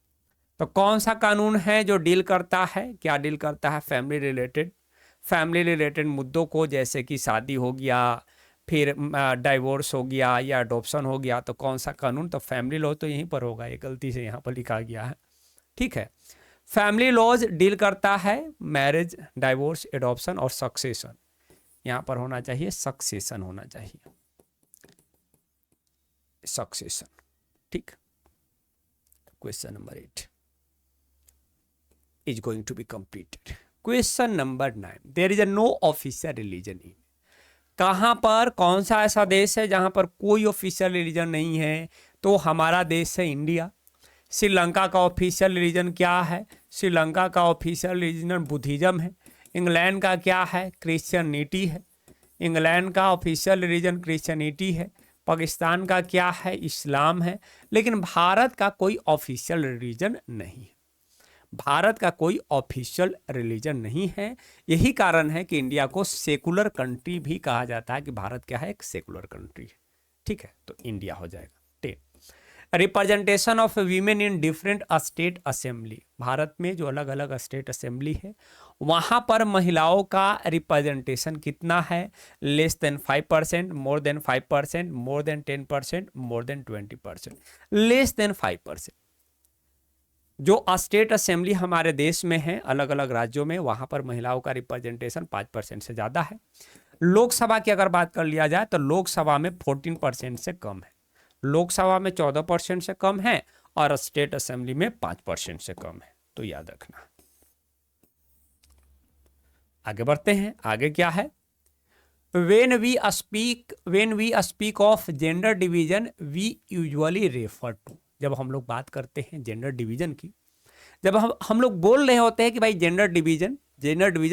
A: तो कौन सा कानून है जो डील करता है? क्या डील करता है? फैमिली रिलेटेड मुद्दों को, जैसे कि शादी हो गया, फिर डाइवोर्स हो गया या अडॉप्शन हो गया, तो कौन सा कानून? तो फैमिली लॉ तो यहीं पर होगा, ये गलती से यहाँ पर लिखा गया है। ठीक है, फैमिली लॉज डील करता है मैरिज, डाइवोर्स, एडॉप्शन और सक्सेशन। यहाँ पर होना चाहिए सक्सेशन, होना चाहिए सक्सेशन। ठीक, question number 8 is going to be completed. Question number 9. There is a no official religion in. कहाँ पर, कौन सा ऐसा देश है जहाँ पर कोई ऑफिशियल रिलीजन नहीं है? तो हमारा देश है इंडिया। श्रीलंका का ऑफिशियल रिलीजन क्या है? श्रीलंका का ऑफिशियल रिलीजन बुद्धिज्म है। इंग्लैंड का क्या है? क्रिश्चियनिटी है। इंग्लैंड का ऑफिशियल रिलीजन क्रिश्चियनिटी है। पाकिस्तान का क्या है? इस्लाम है। लेकिन भारत का कोई ऑफिशियल रिलीजन नहीं है। भारत का कोई ऑफिशियल रिलीजन नहीं है। यही कारण है कि इंडिया को सेकुलर कंट्री भी कहा जाता है, कि भारत क्या है? एक सेकुलर कंट्री है। ठीक है, तो इंडिया हो जाएगा। 10 representation of women in different state assembly. Bharat में जो अलग अलग स्टेट असेंबली है वहाँ पर महिलाओं का रिप्रेजेंटेशन कितना है? Less than 5%, more than 5%, more than 10%, more than 20%। Less than 5%। जो स्टेट असेंबली हमारे देश में है, अलग अलग राज्यों में, वहाँ पर महिलाओं का रिप्रेजेंटेशन 5% से ज़्यादा है। लोकसभा की अगर बात कर लिया जाए तो लोकसभा में 14% से कम है, लोकसभा में 14% से कम है और स्टेट असेंबली में 5% से कम है, तो याद रखना। आगे बढ़ते हैं, आगे क्या है? When we speak of gender division, we usually refer to, जब हम लोग बात करते हैं जेंडर डिवीजन की, जब हम लोग बोल रहे होते हैं कि भाई जेंडर डिवीजन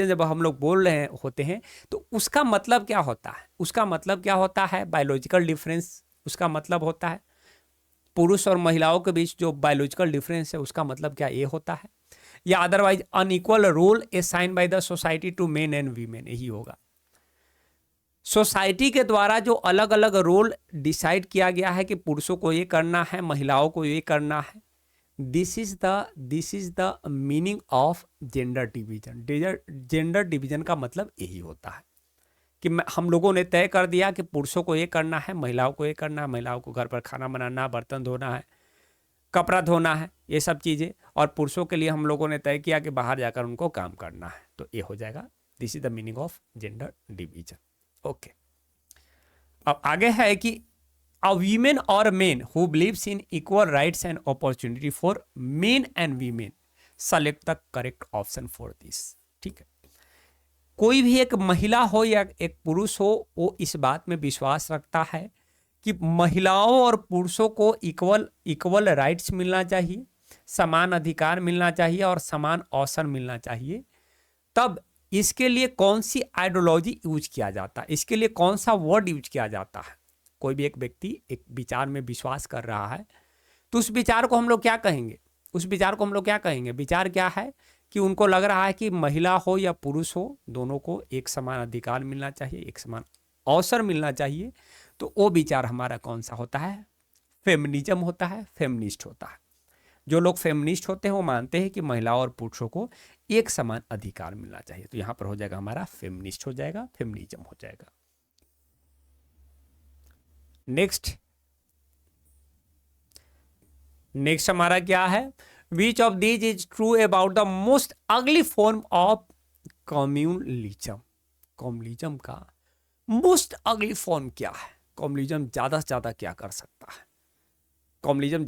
A: जब हम लोग बोल रहे होते हैं तो उसका मतलब क्या होता है? उसका मतलब क्या होता है? बायोलॉजिकल डिफरेंस उसका मतलब होता है। पुरुष और महिलाओं के बीच जो बायोलॉजिकल डिफरेंस है उसका मतलब क्या ये होता है, या otherwise unequal role assign by the society to men and women, यही होगा। सोसाइटी के द्वारा जो अलग अलग रोल डिसाइड किया गया है कि पुरुषों को ये करना है, महिलाओं को ये करना है, this is the meaning of gender division. Gender division का मतलब यही होता है कि हम लोगों ने तय कर दिया कि पुरुषों को ये करना है, महिलाओं को ये करना है, महिलाओं को घर पर खाना बनाना, बर्तन धोना है, कपड़ा धोना है, ये सब चीज़ें, और पुरुषों के लिए हम लोगों ने तय किया कि बाहर जाकर उनको काम करना है, तो ये हो जाएगा this is the meaning of gender division. Okay, अब आगे है कि अ वीमेन और men who believes in equal rights and opportunity for main and women select the correct option for this. ठीक है, कोई भी एक महिला हो या एक पुरुष हो, वो इस बात में विश्वास रखता है कि महिलाओं और पुरुषों को इक्वल राइट्स मिलना चाहिए, समान अधिकार मिलना चाहिए और समान अवसर मिलना चाहिए। तब इसके लिए कौन सी आइडियोलॉजी यूज किया जाता है, इसके लिए कौन सा वर्ड यूज किया जाता है? कोई भी एक व्यक्ति एक विचार में विश्वास कर रहा है तो उस विचार को हम लोग क्या कहेंगे? विचार क्या है कि उनको लग रहा है कि महिला हो या पुरुष हो, दोनों को एक समान अधिकार मिलना चाहिए, एक समान अवसर मिलना चाहिए। तो वो विचार हमारा कौन सा होता है? फेमिनिज्म होता है, फेमिनिस्ट होता है। जो लोग फेमिनिस्ट होते हैं वो मानते हैं कि महिलाओं और पुरुषों को एक समान अधिकार मिलना चाहिए, तो यहां पर हो जाएगा हमारा फेमिनिस्ट हो जाएगा, फेमिनिज्म हो जाएगा। नेक्स्ट हमारा क्या है? Which of these is true about the most अगली फॉर्म ऑफ कम्युनलिज्म। कम्युनलिज्म का मोस्ट अगली फॉर्म क्या है? कम्युनलिज्म ज्यादा से ज्यादा क्या कर सकता है? कम्युनलिज्म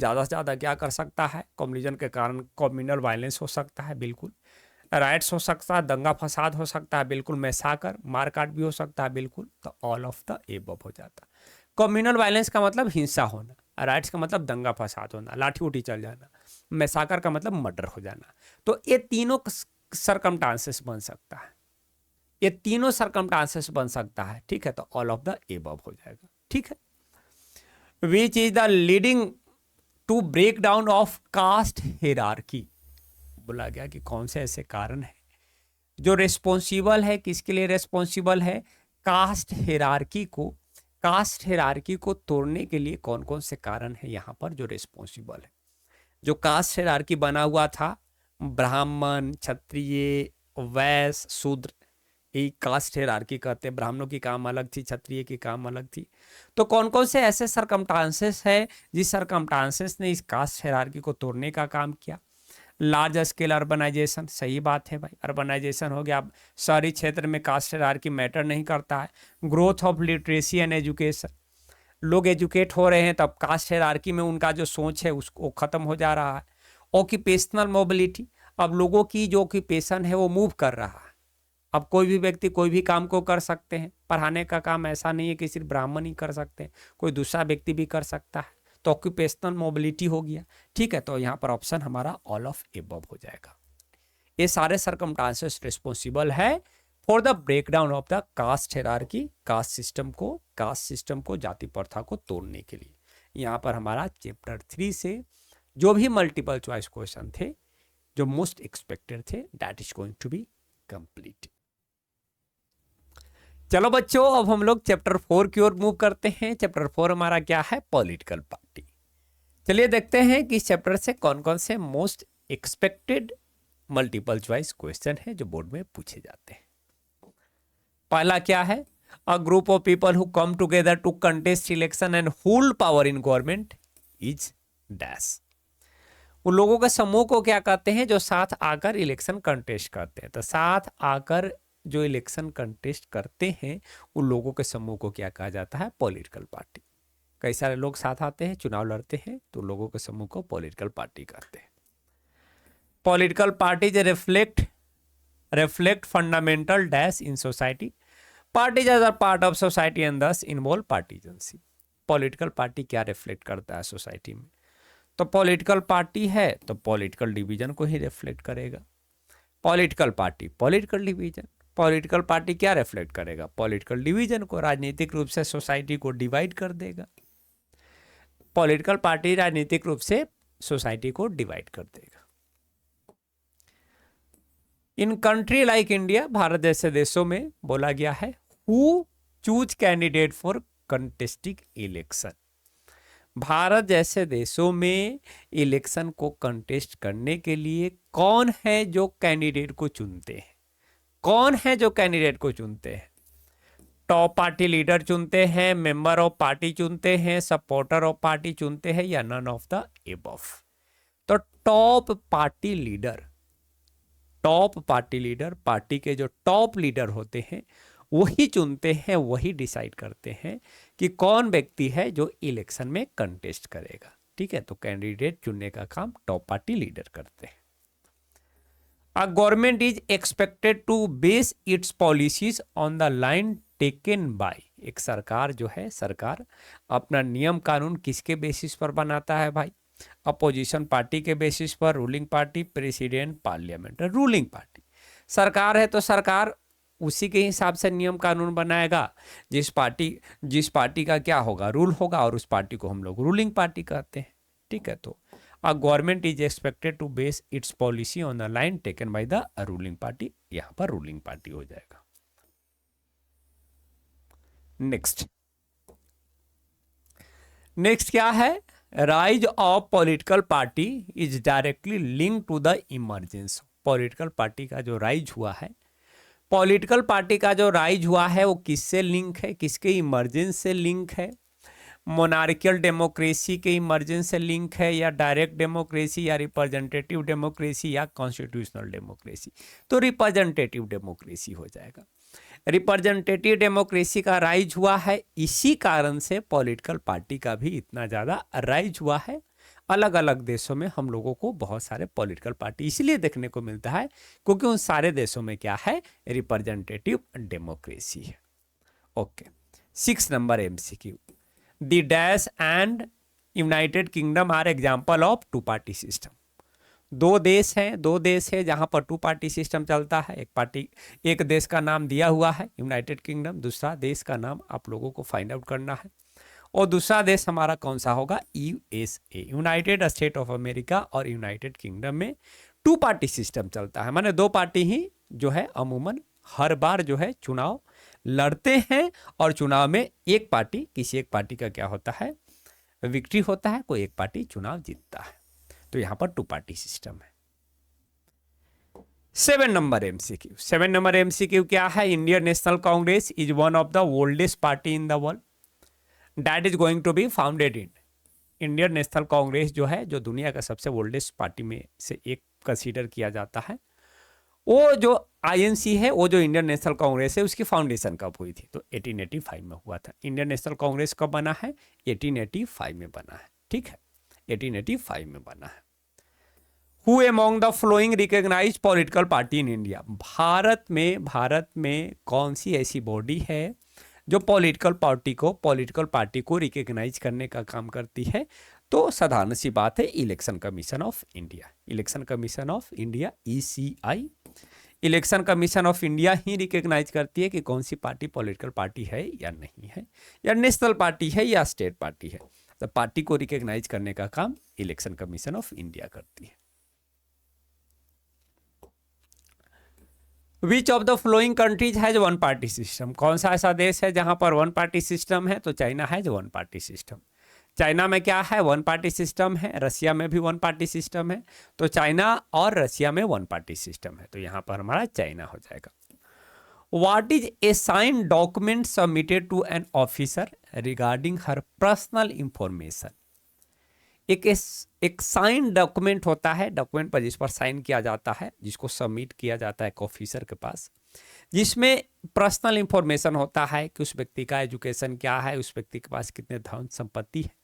A: के कारण कम्युनल वायलेंस हो सकता है, बिल्कुल। राइट्स हो सकता है, दंगा फसाद हो सकता है, बिल्कुल। मैसाकर, मारकाट भी हो सकता है, बिल्कुल। तो ऑल ऑफ द एबव हो जाता है। कम्युनल वायलेंस का मतलब हिंसा होना, राइट्स का मतलब दंगा फसाद होना, लाठी उठी चल जाना, मैसाकर का मतलब मर्डर हो जाना। तो ये तीनों सरकमस्टांसेस बन सकता है, ठीक है। तो ऑल ऑफ द एबव हो जाएगा, ठीक है। Which is the leading to break down of caste hierarchy. बोला गया कि कौन से ऐसे कारण है जो रेस्पॉन्सिबल है, किसके लिए रेस्पॉन्सिबल है? कास्ट हियरार्की को तोड़ने के लिए कौन कौन से कारण है यहाँ पर जो रेस्पॉन्सिबल है? जो कास्ट हियरार्की बना हुआ था, ब्राह्मण, क्षत्रिय, वैश्य, शूद्र, यही कास्ट हियरार्की कहते हैं। ब्राह्मणों की काम अलग थी, क्षत्रिय की काम अलग थी। तो कौन कौन से ऐसे सरकमस्टांसेस है जिस सरकमस्टांसेस ने इस कास्ट हियरार्की को तोड़ने का काम किया? लार्ज स्केल अर्बनाइजेशन, सही बात है भाई, अर्बनाइजेशन हो गया। अब शहरी क्षेत्र में कास्ट हियरार्की मैटर नहीं करता है। Growth of literacy and education, लोग एजुकेट हो रहे हैं तब कास्ट हियरार्की में उनका जो सोच है उसको खत्म हो जा रहा है। ऑक्यूपेशनल मोबिलिटी, अब लोगों की जो ऑक्यूपेशन है वो मूव कर रहा है। अब कोई भी व्यक्ति कोई भी काम को कर सकते हैं। पढ़ाने का काम ऐसा नहीं है कि सिर्फ ब्राह्मण ही कर सकते हैं, कोई दूसरा व्यक्ति भी कर सकता है। तो ऑक्यूपेशनल मोबिलिटी हो गया, ठीक है। तो यहाँ पर ऑप्शन हमारा ऑल ऑफ एबव हो जाएगा। ये सारे सरकमस्टांसेस रिस्पॉन्सिबल है for the breakdown of the caste hierarchy, caste system को, जाति प्रथा को तोड़ने के लिए। यहाँ पर हमारा चैप्टर 3 से जो भी मल्टीपल चॉइस क्वेश्चन थे, जो मोस्ट एक्सपेक्टेड थे, that is going to be complete. चलो बच्चों, अब हम लोग चैप्टर 4 की ओर मूव करते हैं। चैप्टर 4 हमारा क्या है? Political party. चलिए देखते हैं कि इस चैप्टर से कौन कौन से most expected multiple choice question है जो बोर्ड में पूछे जाते हैं। पहला क्या है? A group of people who come together to contest election and hold power in government is dash. उन लोगों के समूह को क्या कहते हैं जो साथ आकर इलेक्शन कंटेस्ट करते हैं? तो साथ आकर जो इलेक्शन कंटेस्ट करते हैं उन लोगों के समूह को क्या कहा जाता है? Political party. कई सारे लोग साथ आते हैं, चुनाव लड़ते हैं, तो लोगों के समूह को पॉलिटिकल पार्टी कहते हैं। Political parties reflect fundamental dash in society. Parties are part of society and thus involve partisanship. Political party क्या रिफ्लेक्ट करता है सोसाइटी में? तो पॉलिटिकल पार्टी है तो पॉलिटिकल डिवीजन को ही रिफ्लेक्ट करेगा। Political party political division, political party क्या रिफ्लेक्ट करेगा? पॉलिटिकल डिवीजन को, राजनीतिक रूप से सोसाइटी को डिवाइड कर देगा। पॉलिटिकल पार्टी राजनीतिक रूप से सोसाइटी को डिवाइड कर देगा। In country like India, Bharat जैसे देशों में बोला गया है, who choose candidate for contesting election. Bharat जैसे देशों में इलेक्शन को कंटेस्ट करने के लिए कौन है जो कैंडिडेट को चुनते हैं? कौन है जो कैंडिडेट को चुनते हैं? टॉप पार्टी लीडर चुनते हैं, मेंबर ऑफ पार्टी चुनते हैं, सपोर्टर ऑफ पार्टी चुनते हैं, या नन ऑफ द एबव? तो टॉप पार्टी लीडर, पार्टी के जो टॉप लीडर होते हैं वही चुनते हैं, वही डिसाइड करते हैं कि कौन व्यक्ति है जो इलेक्शन में कंटेस्ट करेगा। ठीक है, तो कैंडिडेट चुनने का काम टॉप पार्टी लीडर करते हैं। A government is expected to base its policies on the line taken by. एक सरकार जो है, सरकार अपना नियम कानून किसके बेसिस पर बनाता है भाई? अपोजिशन पार्टी के बेसिस पर, ruling party, president, parliament. Ruling party सरकार है तो सरकार उसी के हिसाब से नियम कानून बनाएगा। जिस पार्टी का क्या होगा? रूल होगा, और उस पार्टी को हम लोग रूलिंग पार्टी कहते हैं। ठीक है, तो a government is expected to base its policy on the line taken by the ruling party. यहां पर रूलिंग पार्टी हो जाएगा। नेक्स्ट क्या है? Rise of political party is directly link to the emergence. Political party का जो rise हुआ है, पॉलिटिकल पार्टी का जो राइज हुआ है वो किससे लिंक है? किसके इमरजेंस से लिंक है? मोनार्कियल डेमोक्रेसी के इमरजेंस से लिंक है, या डायरेक्ट डेमोक्रेसी, या रिप्रेजेंटेटिव डेमोक्रेसी, या कॉन्स्टिट्यूशनल डेमोक्रेसी? तो रिप्रेजेंटेटिव डेमोक्रेसी हो जाएगा। रिप्रेजेंटेटिव डेमोक्रेसी का राइज हुआ है, इसी कारण से पॉलिटिकल पार्टी का भी इतना ज़्यादा राइज हुआ है। अलग अलग देशों में हम लोगों को बहुत सारे पॉलिटिकल पार्टी इसलिए देखने को मिलता है क्योंकि उन सारे देशों में क्या है? रिप्रेजेंटेटिव डेमोक्रेसी है। Okay, 6 number MCQ। The dash and United Kingdom are example of two party system. दो देश है जहां पर टू पार्टी सिस्टम चलता है। एक देश का नाम दिया हुआ है यूनाइटेड किंगडम, दूसरा देश का नाम आप लोगों को फाइंड आउट करना है। और दूसरा देश हमारा कौन सा होगा? USA, United state of America. और यूनाइटेड किंगडम में टू पार्टी सिस्टम चलता है, माने दो पार्टी ही जो है अमूमन हर बार जो है चुनाव लड़ते हैं, और चुनाव में किसी एक पार्टी का क्या होता है? विक्ट्री होता है, कोई एक पार्टी चुनाव जीतता है। तो यहां पर टू पार्टी सिस्टम है। 7 नंबर MCQ क्या है? Indian National Congress is one of the oldest party in the world that is going to be founded in. Indian National Congress जो है, जो दुनिया का सबसे ओल्डेस्ट पार्टी में से एक कंसीडर किया जाता है। वो जो INC है, वो जो इंडियन नेशनल कांग्रेस है, उसकी फाउंडेशन कब हुई थी? तो 1885 में हुआ था। इंडियन नेशनल कांग्रेस कब बना है? 1885 में बना है। ठीक है, 1885 में बना है। Who among the following recognized political party in India? Bharat में कौन सी ऐसी बॉडी है जो पॉलिटिकल पार्टी को रिकॉग्नाइज करने का काम करती है? तो साधारण सी बात है, election commission of India ECI। Election commission of India ही रिकॉग्नाइज करती है कि कौन सी पार्टी पॉलिटिकल पार्टी है या नहीं है, या नेशनल पार्टी है या स्टेट पार्टी है। तो पार्टी को रिकॉग्नाइज करने का काम इलेक्शन कमीशन ऑफ इंडिया करती है। Which of the flowing countries has one party system? कौन सा ऐसा देश है जहां पर वन पार्टी सिस्टम है? तो China has one party system. China में क्या है? वन पार्टी सिस्टम है। रसिया में भी वन पार्टी सिस्टम है। तो चाइना और रसिया में वन पार्टी सिस्टम है, तो यहां पर हमारा चाइना हो जाएगा। What is a sign document submitted to an officer regarding her personal information? एक साइन डॉक्यूमेंट होता है, डॉक्यूमेंट पर जिस पर साइन किया जाता है, जिसको सबमिट किया जाता है एक ऑफिसर के पास, जिसमें पर्सनल इंफॉर्मेशन होता है कि उस व्यक्ति का एजुकेशन क्या है, उस व्यक्ति के पास कितने धन संपत्ति है।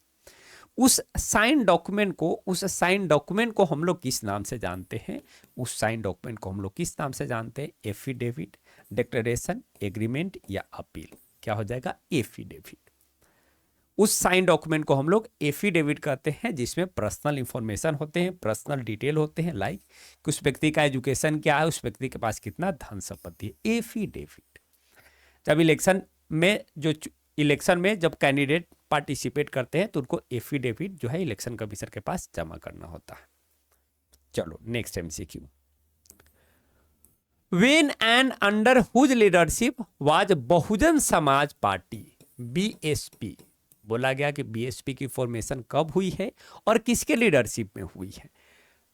A: उस साइन डॉक्यूमेंट को हम लोग किस नाम से जानते हैं? उस साइन डॉक्यूमेंट को हम लोग किस नाम से जानते हैं? एफिडेविट, डिक्लेरेशन, एग्रीमेंट या अपील। क्या हो जाएगा? एफिडेविट। उस साइन डॉक्यूमेंट को हम लोग एफिडेविट कहते हैं, जिसमें पर्सनल इंफॉर्मेशन होते हैं, पर्सनल डिटेल होते हैं, लाइक कि उस व्यक्ति का एजुकेशन क्या है, उस व्यक्ति के पास कितना धन संपत्ति है। एफिडेविट। जब इलेक्शन में जब कैंडिडेट पार्टिसिपेट करते हैं तो उनको एफिडेविट जो है इलेक्शन कमीशन के पास जमा करना होता है। चलो next MCQ. When and under whose leadership was Bahujan Samaj Party BSP. बोला गया कि बीएसपी की फॉर्मेशन कब हुई है और किसके लीडरशिप में हुई है?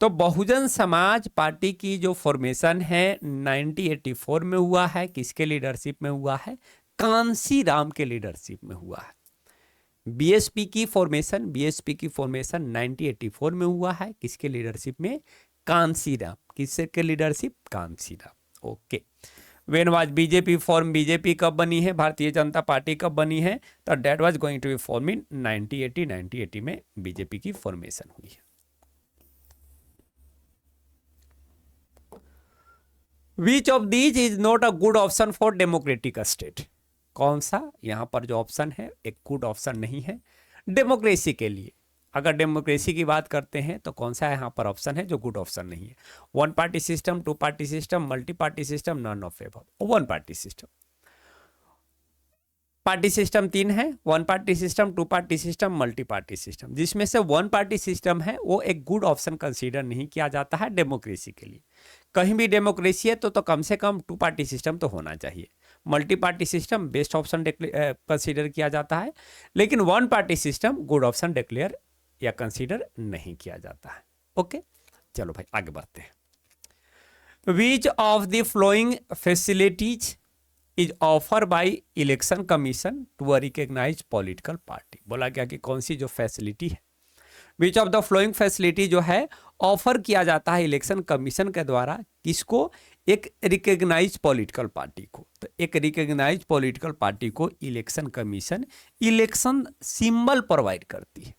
A: तो बहुजन समाज पार्टी की जो फॉर्मेशन है 1984 में हुआ है। किसके लीडरशिप में हुआ है? कांसी राम के लीडरशिप में हुआ है। बीएसपी की फॉर्मेशन 1984 में हुआ है। किसके लीडरशिप में? कांसी राम। किसके leadership? Kanshi Ram. Okay. When was BJP form? BJP कब बनी है? भारतीय जनता पार्टी कब बनी है? तो that was going to be form in 1980 में बीजेपी की फॉर्मेशन हुई है। Which of these is not a good option for democratic state? कौन सा यहां पर जो ऑप्शन है एक गुड ऑप्शन नहीं है डेमोक्रेसी के लिए? अगर डेमोक्रेसी की बात करते हैं तो कौन सा यहाँ पर ऑप्शन है जो गुड ऑप्शन नहीं है? One party system, two party system, multi party system, none of above. One party system. Party system 3 है, one party system, two party system, multi party system. जिसमें से वन पार्टी सिस्टम है वो एक good option consider नहीं किया जाता है डेमोक्रेसी के लिए। कहीं भी डेमोक्रेसी है तो कम से कम टू पार्टी सिस्टम तो होना चाहिए। Multi party system best option consider किया जाता है, लेकिन one party system good option declare या कंसीडर नहीं किया जाता है। ओके, चलो भाई आगे बढ़ते हैं। Which of the following facilities is offer by election commission to a recognised political party? बोला गया कि कौन सी जो फैसिलिटी है, which of the following facility जो है ऑफर किया जाता है इलेक्शन कमीशन के द्वारा किसको? एक रिकॉग्नाइज्ड पॉलिटिकल पार्टी को। तो एक रिकॉग्नाइज्ड पॉलिटिकल पार्टी को election commission election symbol provide करती है,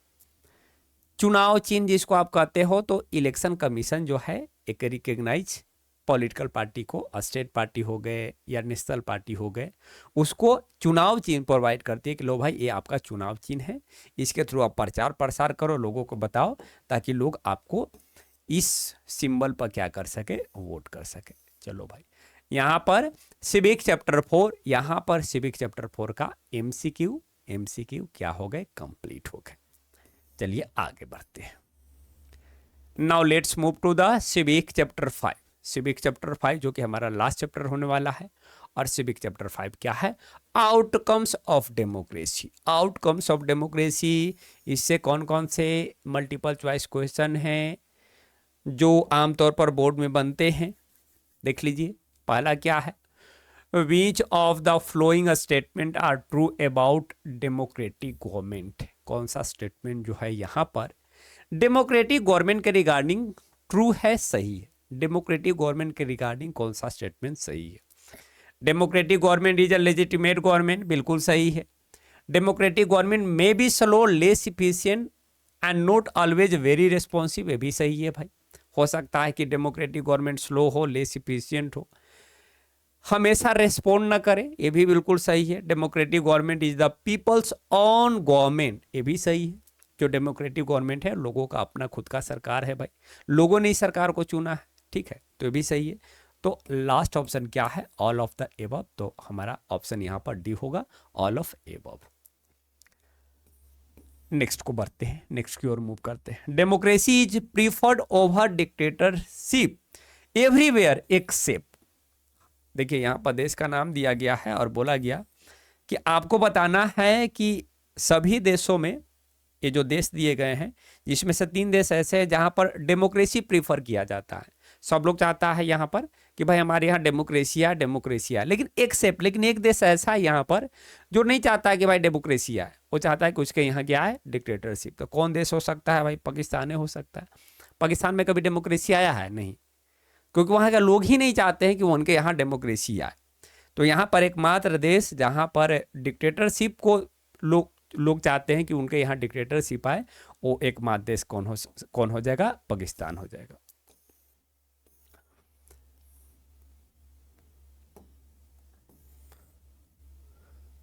A: चुनाव चिन्ह जिसको आप कहते हो। तो इलेक्शन कमीशन जो है एक रिकॉग्नाइज पॉलिटिकल पार्टी को, स्टेट पार्टी हो गए या नेशनल पार्टी हो गए, उसको चुनाव चिन्ह प्रोवाइड करती है कि लो भाई ये आपका चुनाव चिन्ह है, इसके थ्रू आप प्रचार प्रसार करो, लोगों को बताओ, ताकि लोग आपको इस सिंबल पर क्या कर सके? वोट कर सके। चलो भाई यहाँ पर सिविक चैप्टर 4, यहाँ पर सिविक चैप्टर 4 का एमसीक्यू क्या हो गए? कंप्लीट हो गए। चलिए आगे बढ़ते हैं। Now let's move to the civic chapter 5। Civic chapter 5 जो कि हमारा लास्ट चैप्टर होने वाला है। और सिविक चैप्टर 5 क्या है? Outcomes of democracy. Outcomes of democracy, इससे कौन कौन से मल्टीपल चॉइस क्वेश्चन हैं जो आमतौर पर बोर्ड में बनते हैं? देख लीजिए। पहला क्या है? Which of the following statement are true about democratic government? कौन सा स्टेटमेंट जो है यहाँ पर डेमोक्रेटिक गवर्नमेंट के रिगार्डिंग ट्रू है, सही है? डेमोक्रेटिक गवर्नमेंट के रिगार्डिंग कौन सा स्टेटमेंट सही है? Democratic government is a legitimate government, बिल्कुल सही है। Democratic government may be slow, less efficient and not always very responsive, ये भी सही है भाई। हो सकता है कि डेमोक्रेटिक गवर्नमेंट स्लो हो, लेस इफिशिएंट हो, हमेशा रेस्पॉन्ड न करे, ये भी बिल्कुल सही है। Democratic government is the people's own government, ये भी सही है। जो डेमोक्रेटिक गवर्नमेंट है लोगों का अपना खुद का सरकार है भाई, लोगों ने इस सरकार को चुना है, ठीक है, तो ये भी सही है। तो लास्ट ऑप्शन क्या है? All of the above. तो हमारा ऑप्शन यहाँ पर डी होगा, ऑल ऑफ एबव। नेक्स्ट को बढ़ते हैं, नेक्स्ट की ओर मूव करते हैं। Democracy is preferred over dictatorship everywhere except. देखिए यहाँ पर देश का नाम दिया गया है और बोला गया कि आपको बताना है कि सभी देशों में, ये जो देश दिए गए हैं जिसमें से 3 देश ऐसे हैं जहां पर डेमोक्रेसी प्रीफर किया जाता है। सब लोग चाहता है यहाँ पर कि भाई हमारे यहाँ डेमोक्रेसी है, लेकिन एक देश ऐसा है यहाँ पर जो नहीं चाहता है कि भाई डेमोक्रेसी आए, वो चाहता है कि उसके यहाँ क्या है, डिक्टेटरशिप। तो कौन देश हो सकता है भाई, पाकिस्तान हो सकता है। पाकिस्तान में कभी डेमोक्रेसी आया है? नहीं, क्योंकि वहाँ के लोग ही नहीं चाहते हैं कि वो उनके यहाँ डेमोक्रेसी आए। तो यहाँ पर एकमात्र देश जहाँ पर डिक्टेटरशिप को लोग चाहते हैं कि उनके यहाँ डिक्टेटरशिप आए, वो एकमात्र देश कौन हो जाएगा, पाकिस्तान हो जाएगा।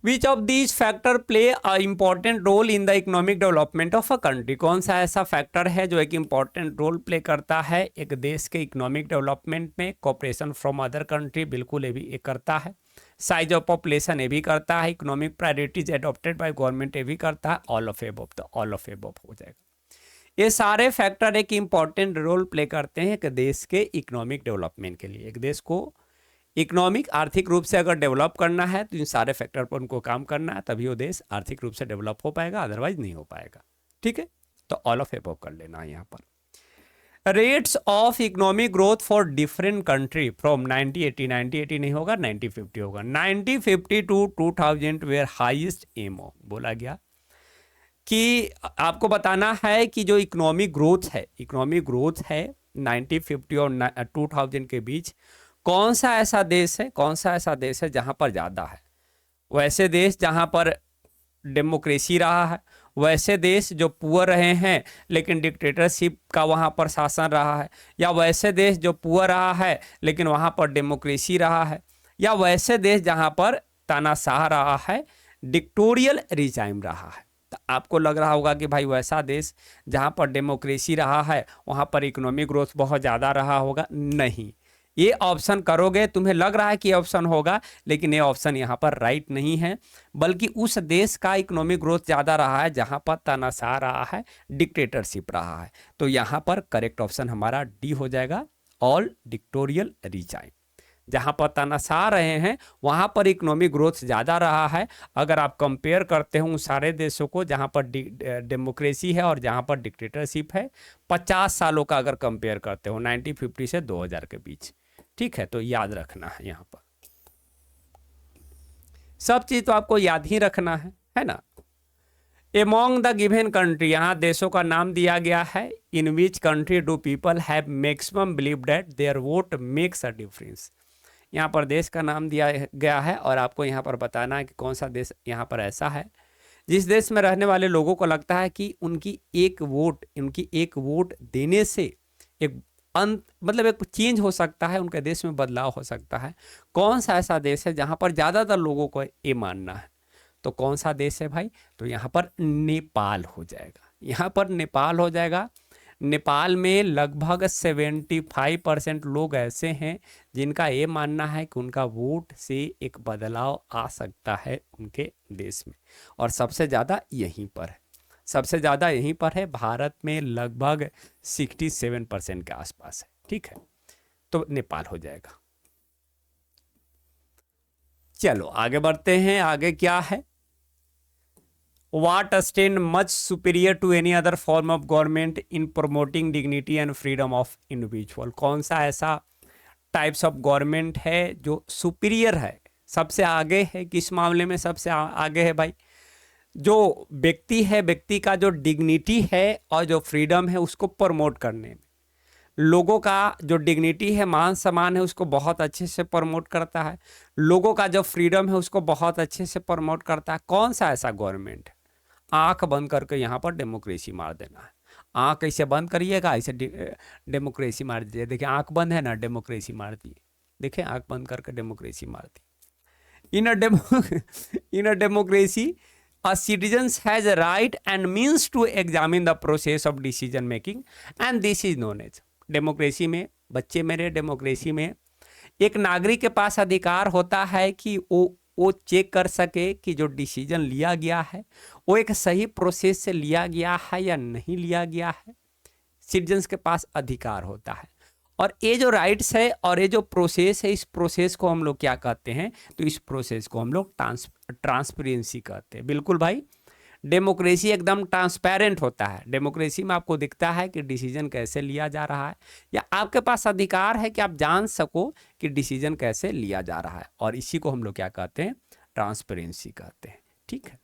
A: Which of these factor play a important role in the economic development of a country? कौन सा ऐसा फैक्टर है जो एक इम्पॉर्टेंट रोल प्ले करता है एक देश के इकोनॉमिक डेवलपमेंट में? कॉपरेशन फ्रॉम अदर कंट्री, बिल्कुल ये भी ये करता है। साइज ऑफ पॉपुलेशन ये भी करता है। Economic priorities adopted by government ये भी करता है। ऑल ऑफ एबव, तो ऑल ऑफ एबव हो जाएगा। ये सारे फैक्टर एक इम्पॉर्टेंट रोल प्ले करते हैं एक देश के इकोनॉमिक डेवलपमेंट के लिए। एक देश को इकोनॉमिक आर्थिक रूप से अगर डेवलप करना है तो इन सारे फैक्टर पर उनको काम करना है, तभी वो देश आर्थिक रूप से डेवलप हो पाएगा, अदरवाइज नहीं हो पाएगा। ठीक है, तो ऑल ऑफ एबव कर लेना है यहाँ पर। Rates of economic growth for different country from 1980 नहीं होगा, 1950 होगा। 1950 टू 2000 वेयर हाईएस्ट एमओ बोला गया कि आपको बताना है कि जो इकोनॉमिक ग्रोथ है 1950 और 2000 के बीच कौन सा ऐसा देश है जहां पर ज्यादा है। वैसे देश जहां पर डेमोक्रेसी रहा है, वैसे देश जो पुअर रहे हैं लेकिन डिक्टेटरशिप का वहां पर शासन रहा है, या वैसे देश जो पुअर रहा है लेकिन वहां पर डेमोक्रेसी रहा है, या वैसे देश जहां पर तानाशाह रहा है, डिक्टोरियल रिजाइम रहा है। तो आपको लग रहा होगा कि भाई वैसा देश जहां पर डेमोक्रेसी रहा है वहां पर इकोनॉमिक ग्रोथ बहुत ज़्यादा रहा होगा। नहीं, ये ऑप्शन करोगे तुम्हें लग रहा है कि ऑप्शन होगा, लेकिन ये ऑप्शन यहाँ पर राइट नहीं है, बल्कि उस देश का इकोनॉमिक ग्रोथ ज़्यादा रहा है जहाँ पर तानाशाह रहा है, डिक्टेटरशिप रहा है। तो यहाँ पर करेक्ट ऑप्शन हमारा डी हो जाएगा, ऑल डिक्टोरियल रिजाइम। जहाँ पर तानाशाह रहे हैं वहाँ पर इकोनॉमिक ग्रोथ ज़्यादा रहा है। अगर आप कंपेयर करते हो उन सारे देशों को जहाँ पर डेमोक्रेसी है और जहाँ पर डिक्टेटरशिप है, 50 सालों का अगर कंपेयर करते हो 1950 से 2000 के बीच। ठीक है, तो याद रखना है यहाँ पर सब चीज तो आपको याद ही रखना है ना। एमोंग द गिवन कंट्री, यहाँ देशों का नाम दिया गया है। In which country do people have maximum believe that their vote makes a difference. यहाँ पर देश का नाम दिया गया है और आपको यहाँ पर बताना है कि कौन सा देश यहाँ पर ऐसा है जिस देश में रहने वाले लोगों को लगता है कि उनकी एक वोट देने से एक मतलब एक चेंज हो सकता है, उनके देश में बदलाव हो सकता है। कौन सा ऐसा देश है जहाँ पर ज़्यादातर लोगों को ये मानना है? तो कौन सा देश है भाई? तो यहाँ पर नेपाल हो जाएगा। यहाँ पर नेपाल हो जाएगा। नेपाल में लगभग 75% लोग ऐसे हैं जिनका ये मानना है कि उनका वोट से एक बदलाव आ सकता है उनके देश में, और सबसे ज़्यादा यहीं पर है। भारत में लगभग 67% के आसपास है। ठीक है, तो नेपाल हो जाएगा। चलो आगे बढ़ते हैं। आगे क्या है? What stand much superior to any other form of government in promoting dignity and freedom of individual? कौन सा ऐसा टाइप्स ऑफ गवर्नमेंट है जो सुपीरियर है, सबसे आगे है? किस मामले में सबसे आगे है भाई? जो व्यक्ति है, व्यक्ति का जो डिग्निटी है और जो फ्रीडम है उसको प्रमोट करने में, लोगों का जो डिग्निटी है, मान सम्मान है, उसको बहुत अच्छे से प्रमोट करता है। लोगों का जो फ्रीडम है उसको बहुत अच्छे से प्रमोट करता है। कौन सा ऐसा गवर्नमेंट है? आंख बंद करके यहाँ पर डेमोक्रेसी मार देना है। आंख ऐसे बंद करिएगा, ऐसे डेमोक्रेसी मार दीजिए। देखिए आंख बंद है ना, डेमोक्रेसी मार दी। देखिए आंख बंद करके डेमोक्रेसी मार दी। In a democracy a citizens has a right and means to examine the process of decision making and this is known as। Democracy में बच्चे मेरे, डेमोक्रेसी में एक नागरिक के पास अधिकार होता है कि वो चेक कर सके कि जो डिसीजन लिया गया है वो एक सही प्रोसेस से लिया गया है या नहीं लिया गया है। सिटीजन्स के पास अधिकार होता है, और ये जो राइट्स है और ये जो प्रोसेस है, इस प्रोसेस को हम लोग क्या कहते हैं? तो इस प्रोसेस को हम लोग ट्रांसपेरेंसी कहते हैं। बिल्कुल भाई, डेमोक्रेसी एकदम ट्रांसपेरेंट होता है। डेमोक्रेसी में आपको दिखता है कि डिसीजन कैसे लिया जा रहा है, या आपके पास अधिकार है कि आप जान सको कि डिसीजन कैसे लिया जा रहा है, और इसी को हम लोग क्या कहते हैं? ट्रांसपेरेंसी कहते हैं। ठीक है,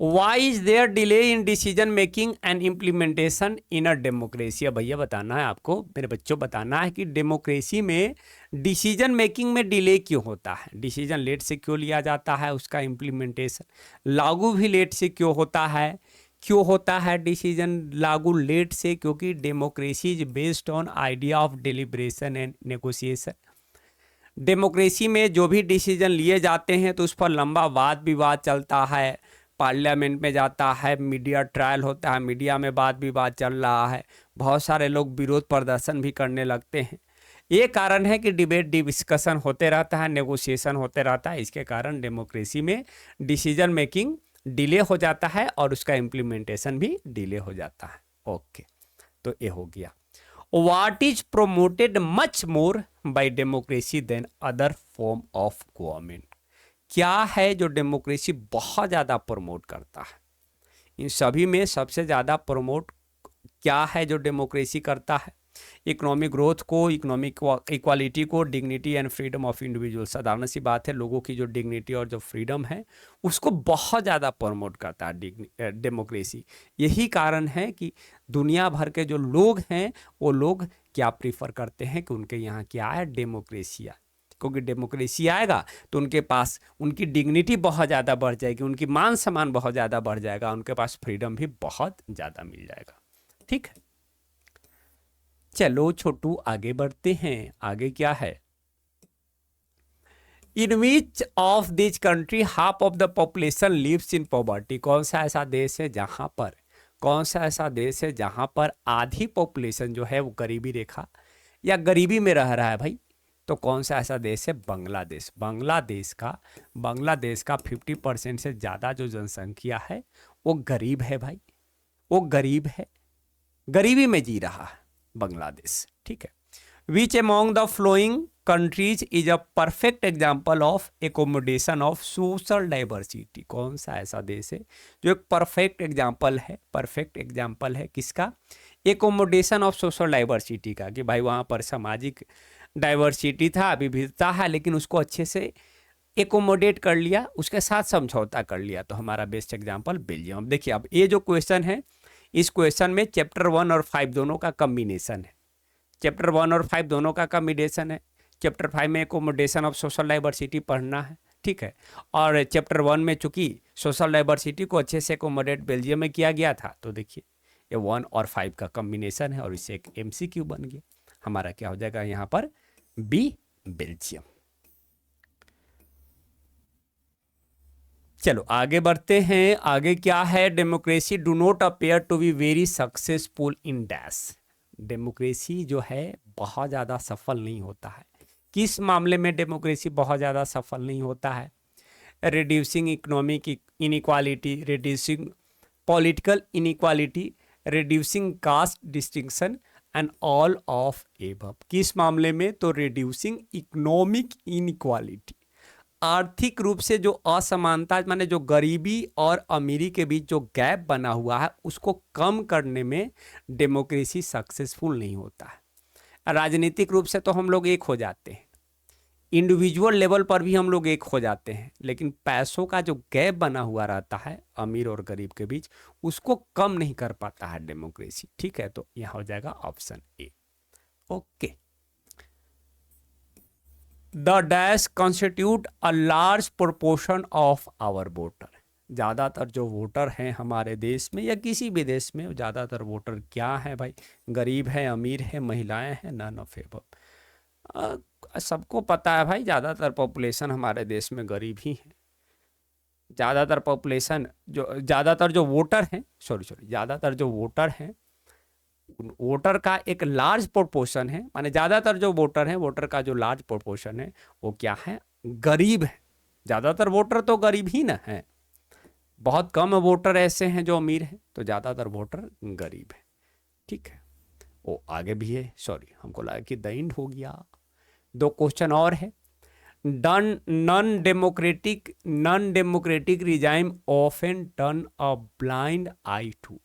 A: why is there delay in decision making and implementation in a democracy? अब भैया बताना है आपको, मेरे बच्चों बताना है कि डेमोक्रेसी में डिसीजन मेकिंग में डिले क्यों होता है, डिसीजन लेट से क्यों लिया जाता है, उसका इम्प्लीमेंटेशन लागू भी लेट से क्यों होता है डिसीजन लागू लेट से? क्योंकि democracy is based on idea of deliberation and negotiation. Democracy में जो भी डिसीजन लिए जाते हैं तो उस पर लंबा वाद विवाद चलता है, पार्लियामेंट में जाता है, मीडिया ट्रायल होता है, मीडिया में वाद विवाद चल रहा है, बहुत सारे लोग विरोध प्रदर्शन भी करने लगते हैं। ये कारण है कि डिबेट डिस्कशन होते रहता है, नेगोशिएशन होते रहता है। इसके कारण डेमोक्रेसी में डिसीजन मेकिंग डिले हो जाता है और उसका इम्प्लीमेंटेशन भी डिले हो जाता है। ओके, तो ये हो गया। What is promoted much more by democracy than other form of government? क्या है जो डेमोक्रेसी बहुत ज़्यादा प्रमोट करता है? इन सभी में सबसे ज़्यादा प्रमोट क्या है जो डेमोक्रेसी करता है? इकोनॉमिक ग्रोथ को, इकोनॉमिक इक्वालिटी को, dignity and freedom of individual. साधारण सी बात है, लोगों की जो डिग्निटी और जो फ्रीडम है उसको बहुत ज़्यादा प्रमोट करता है डेमोक्रेसी। यही कारण है कि दुनिया भर के जो लोग हैं वो लोग क्या प्रीफर करते हैं कि उनके यहाँ क्या है, डेमोक्रेसी आए। क्योंकि डेमोक्रेसी आएगा तो उनके पास उनकी डिग्निटी बहुत ज़्यादा बढ़ जाएगी, उनकी मान सम्मान बहुत ज़्यादा बढ़ जाएगा, उनके पास फ्रीडम भी बहुत ज़्यादा मिल जाएगा। ठीक है, चलो छोटू आगे बढ़ते हैं। आगे क्या है? In which of this country half of the population lives in poverty? कौन सा ऐसा देश है जहां पर आधी पॉपुलेशन जो है वो गरीबी रेखा या गरीबी में रह रहा है भाई? तो कौन सा ऐसा देश है? बांग्लादेश। बांग्लादेश का 50% से ज़्यादा जो जनसंख्या है वो गरीब है भाई, वो गरीब है, गरीबी में जी रहा है बांग्लादेश। ठीक है। Which among the flowing countries is a perfect example of accommodation of social diversity? कौन सा ऐसा देश है जो एक परफेक्ट एग्जाम्पल है किसका? एकोमोडेशन ऑफ सोशल डाइवर्सिटी का, कि भाई वहाँ पर सामाजिक डाइवर्सिटी था, विविधता है, लेकिन उसको अच्छे से एकोमोडेट कर लिया, उसके साथ समझौता कर लिया। तो हमारा बेस्ट एग्जाम्पल बेल्जियम। अब देखिए, अब ये जो क्वेश्चन है, इस क्वेश्चन में चैप्टर 1 और 5 दोनों का कम्बिनेशन है। चैप्टर 1 और 5 दोनों का कम्बिनेशन है। चैप्टर 5 में एकोमोडेशन ऑफ सोशल डाइवर्सिटी पढ़ना है, ठीक है। और चैप्टर 1 में चूंकि सोशल डाइवर्सिटी को अच्छे से एकोमोडेट बेल्जियम में किया गया था, तो देखिए ये 1 और 5 का कम्बिनेशन है और इससे एक MCQ बन गया। हमारा क्या हो जाएगा यहाँ पर? B, Belgium. चलो आगे बढ़ते हैं। आगे क्या है? Democracy do not appear to be very successful in dash. Democracy जो है बहुत ज़्यादा सफल नहीं होता है। किस मामले में डेमोक्रेसी बहुत ज़्यादा सफल नहीं होता है? Reducing economic inequality, reducing political inequality, reducing caste distinction and all of above. किस मामले में? तो रिड्यूसिंग इकोनॉमिक इनइक्वालिटी, आर्थिक रूप से जो असमानता, माने जो गरीबी और अमीरी के बीच जो गैप बना हुआ है, उसको कम करने में डेमोक्रेसी सक्सेसफुल नहीं होता है। राजनीतिक रूप से तो हम लोग एक हो जाते हैं, इंडिविजुअल लेवल पर भी हम लोग एक हो जाते हैं, लेकिन पैसों का जो गैप बना हुआ रहता है अमीर और गरीब के बीच, उसको कम नहीं कर पाता है डेमोक्रेसी। ठीक है, तो यहाँ हो जाएगा option A. Okay. The dash constitute a large proportion of our voter. ज़्यादातर जो वोटर हैं हमारे देश में या किसी भी देश में, ज़्यादातर वोटर क्या है भाई? गरीब है, अमीर है, महिलाएं हैं, नन ऑफ एबव। सबको पता है भाई, ज़्यादातर पॉपुलेशन हमारे देश में गरीब ही है। ज़्यादातर जो वोटर हैं, वोटर का एक लार्ज प्रोपोर्शन है, माने ज़्यादातर जो वोटर हैं, वोटर का जो लार्ज प्रोपोर्शन है वो क्या है? गरीब है। ज़्यादातर वोटर तो गरीब ही ना है, बहुत कम वोटर ऐसे हैं जो अमीर हैं, तो ज़्यादातर वोटर गरीब है। ठीक है, वो आगे भी है, सॉरी हमको लगा कि द एंड हो गया। 2 क्वेश्चन और है। Non democratic regime often turn a blind eye to.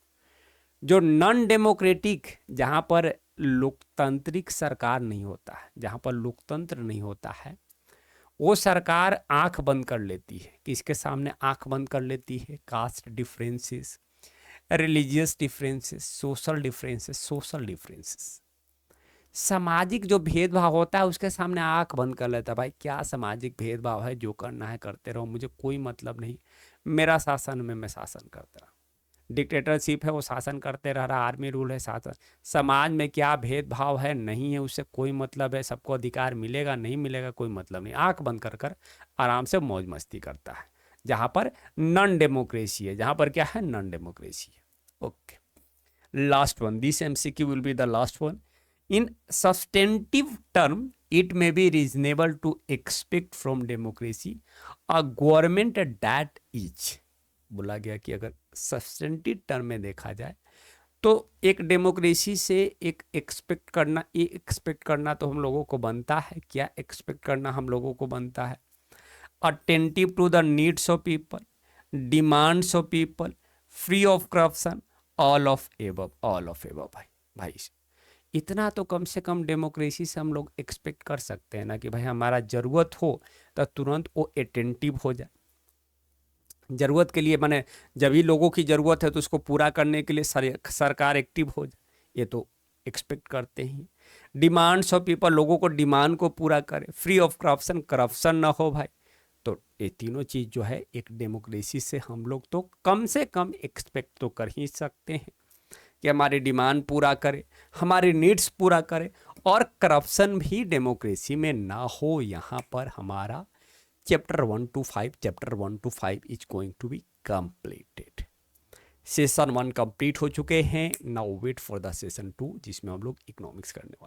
A: जो नॉन डेमोक्रेटिक, जहाँ पर लोकतांत्रिक सरकार नहीं होता है, जहाँ पर लोकतंत्र नहीं होता है, वो सरकार आंख बंद कर लेती है, किसके सामने आंख बंद कर लेती है? Caste differences, religious differences, social differences, सामाजिक जो भेदभाव होता है उसके सामने आंख बंद कर लेता है। भाई क्या सामाजिक भेदभाव है, जो करना है करते रहो, मुझे कोई मतलब नहीं, मेरा शासन में मैं शासन करता रहा। डिक्टेटरशिप है, वो शासन करते रह रहा, आर्मी रूल है, शासन। समाज में क्या भेदभाव है, नहीं है, उससे कोई मतलब है, सबको अधिकार मिलेगा नहीं मिलेगा कोई मतलब नहीं, आंख बंद कर कर आराम से मौज मस्ती करता है। जहाँ पर नॉन डेमोक्रेसी है, जहाँ पर क्या है, नॉन डेमोक्रेसी है। Okay, last one, this MCQ will be the last one. In substantive term it may be reasonable to expect from democracy a government that is, बोला गया कि अगर सब्सटेंटिव टर्म में देखा जाए तो एक डेमोक्रेसी से एक एक्सपेक्ट करना तो हम लोगों को बनता है। क्या एक्सपेक्ट करना हम लोगों को बनता है? Attentive to the needs of people, demands of people, free of corruption, all of above. भाई इतना तो कम से कम डेमोक्रेसी से हम लोग एक्सपेक्ट कर सकते हैं ना, कि भाई हमारा ज़रूरत हो तो तुरंत वो अटेंटिव हो जाए। ज़रूरत के लिए माने जब भी लोगों की ज़रूरत है तो उसको पूरा करने के लिए सरकार एक्टिव हो जाए, ये तो एक्सपेक्ट करते ही। डिमांड्स ऑफ पीपल, लोगों को डिमांड को पूरा करे। फ्री ऑफ करप्शन, करप्शन ना हो भाई। तो ये तीनों चीज़ जो है एक डेमोक्रेसी से हम लोग तो कम से कम एक्सपेक्ट तो कर ही सकते हैं, कि हमारी डिमांड पूरा करे, हमारी नीड्स पूरा करे, और करप्शन भी डेमोक्रेसी में ना हो। यहाँ पर हमारा chapter 1 to 5 is going to be completed. Session 1 complete हो चुके हैं, now wait for the session 2 जिसमें हम लोग इकोनॉमिक्स करने वाले हैं।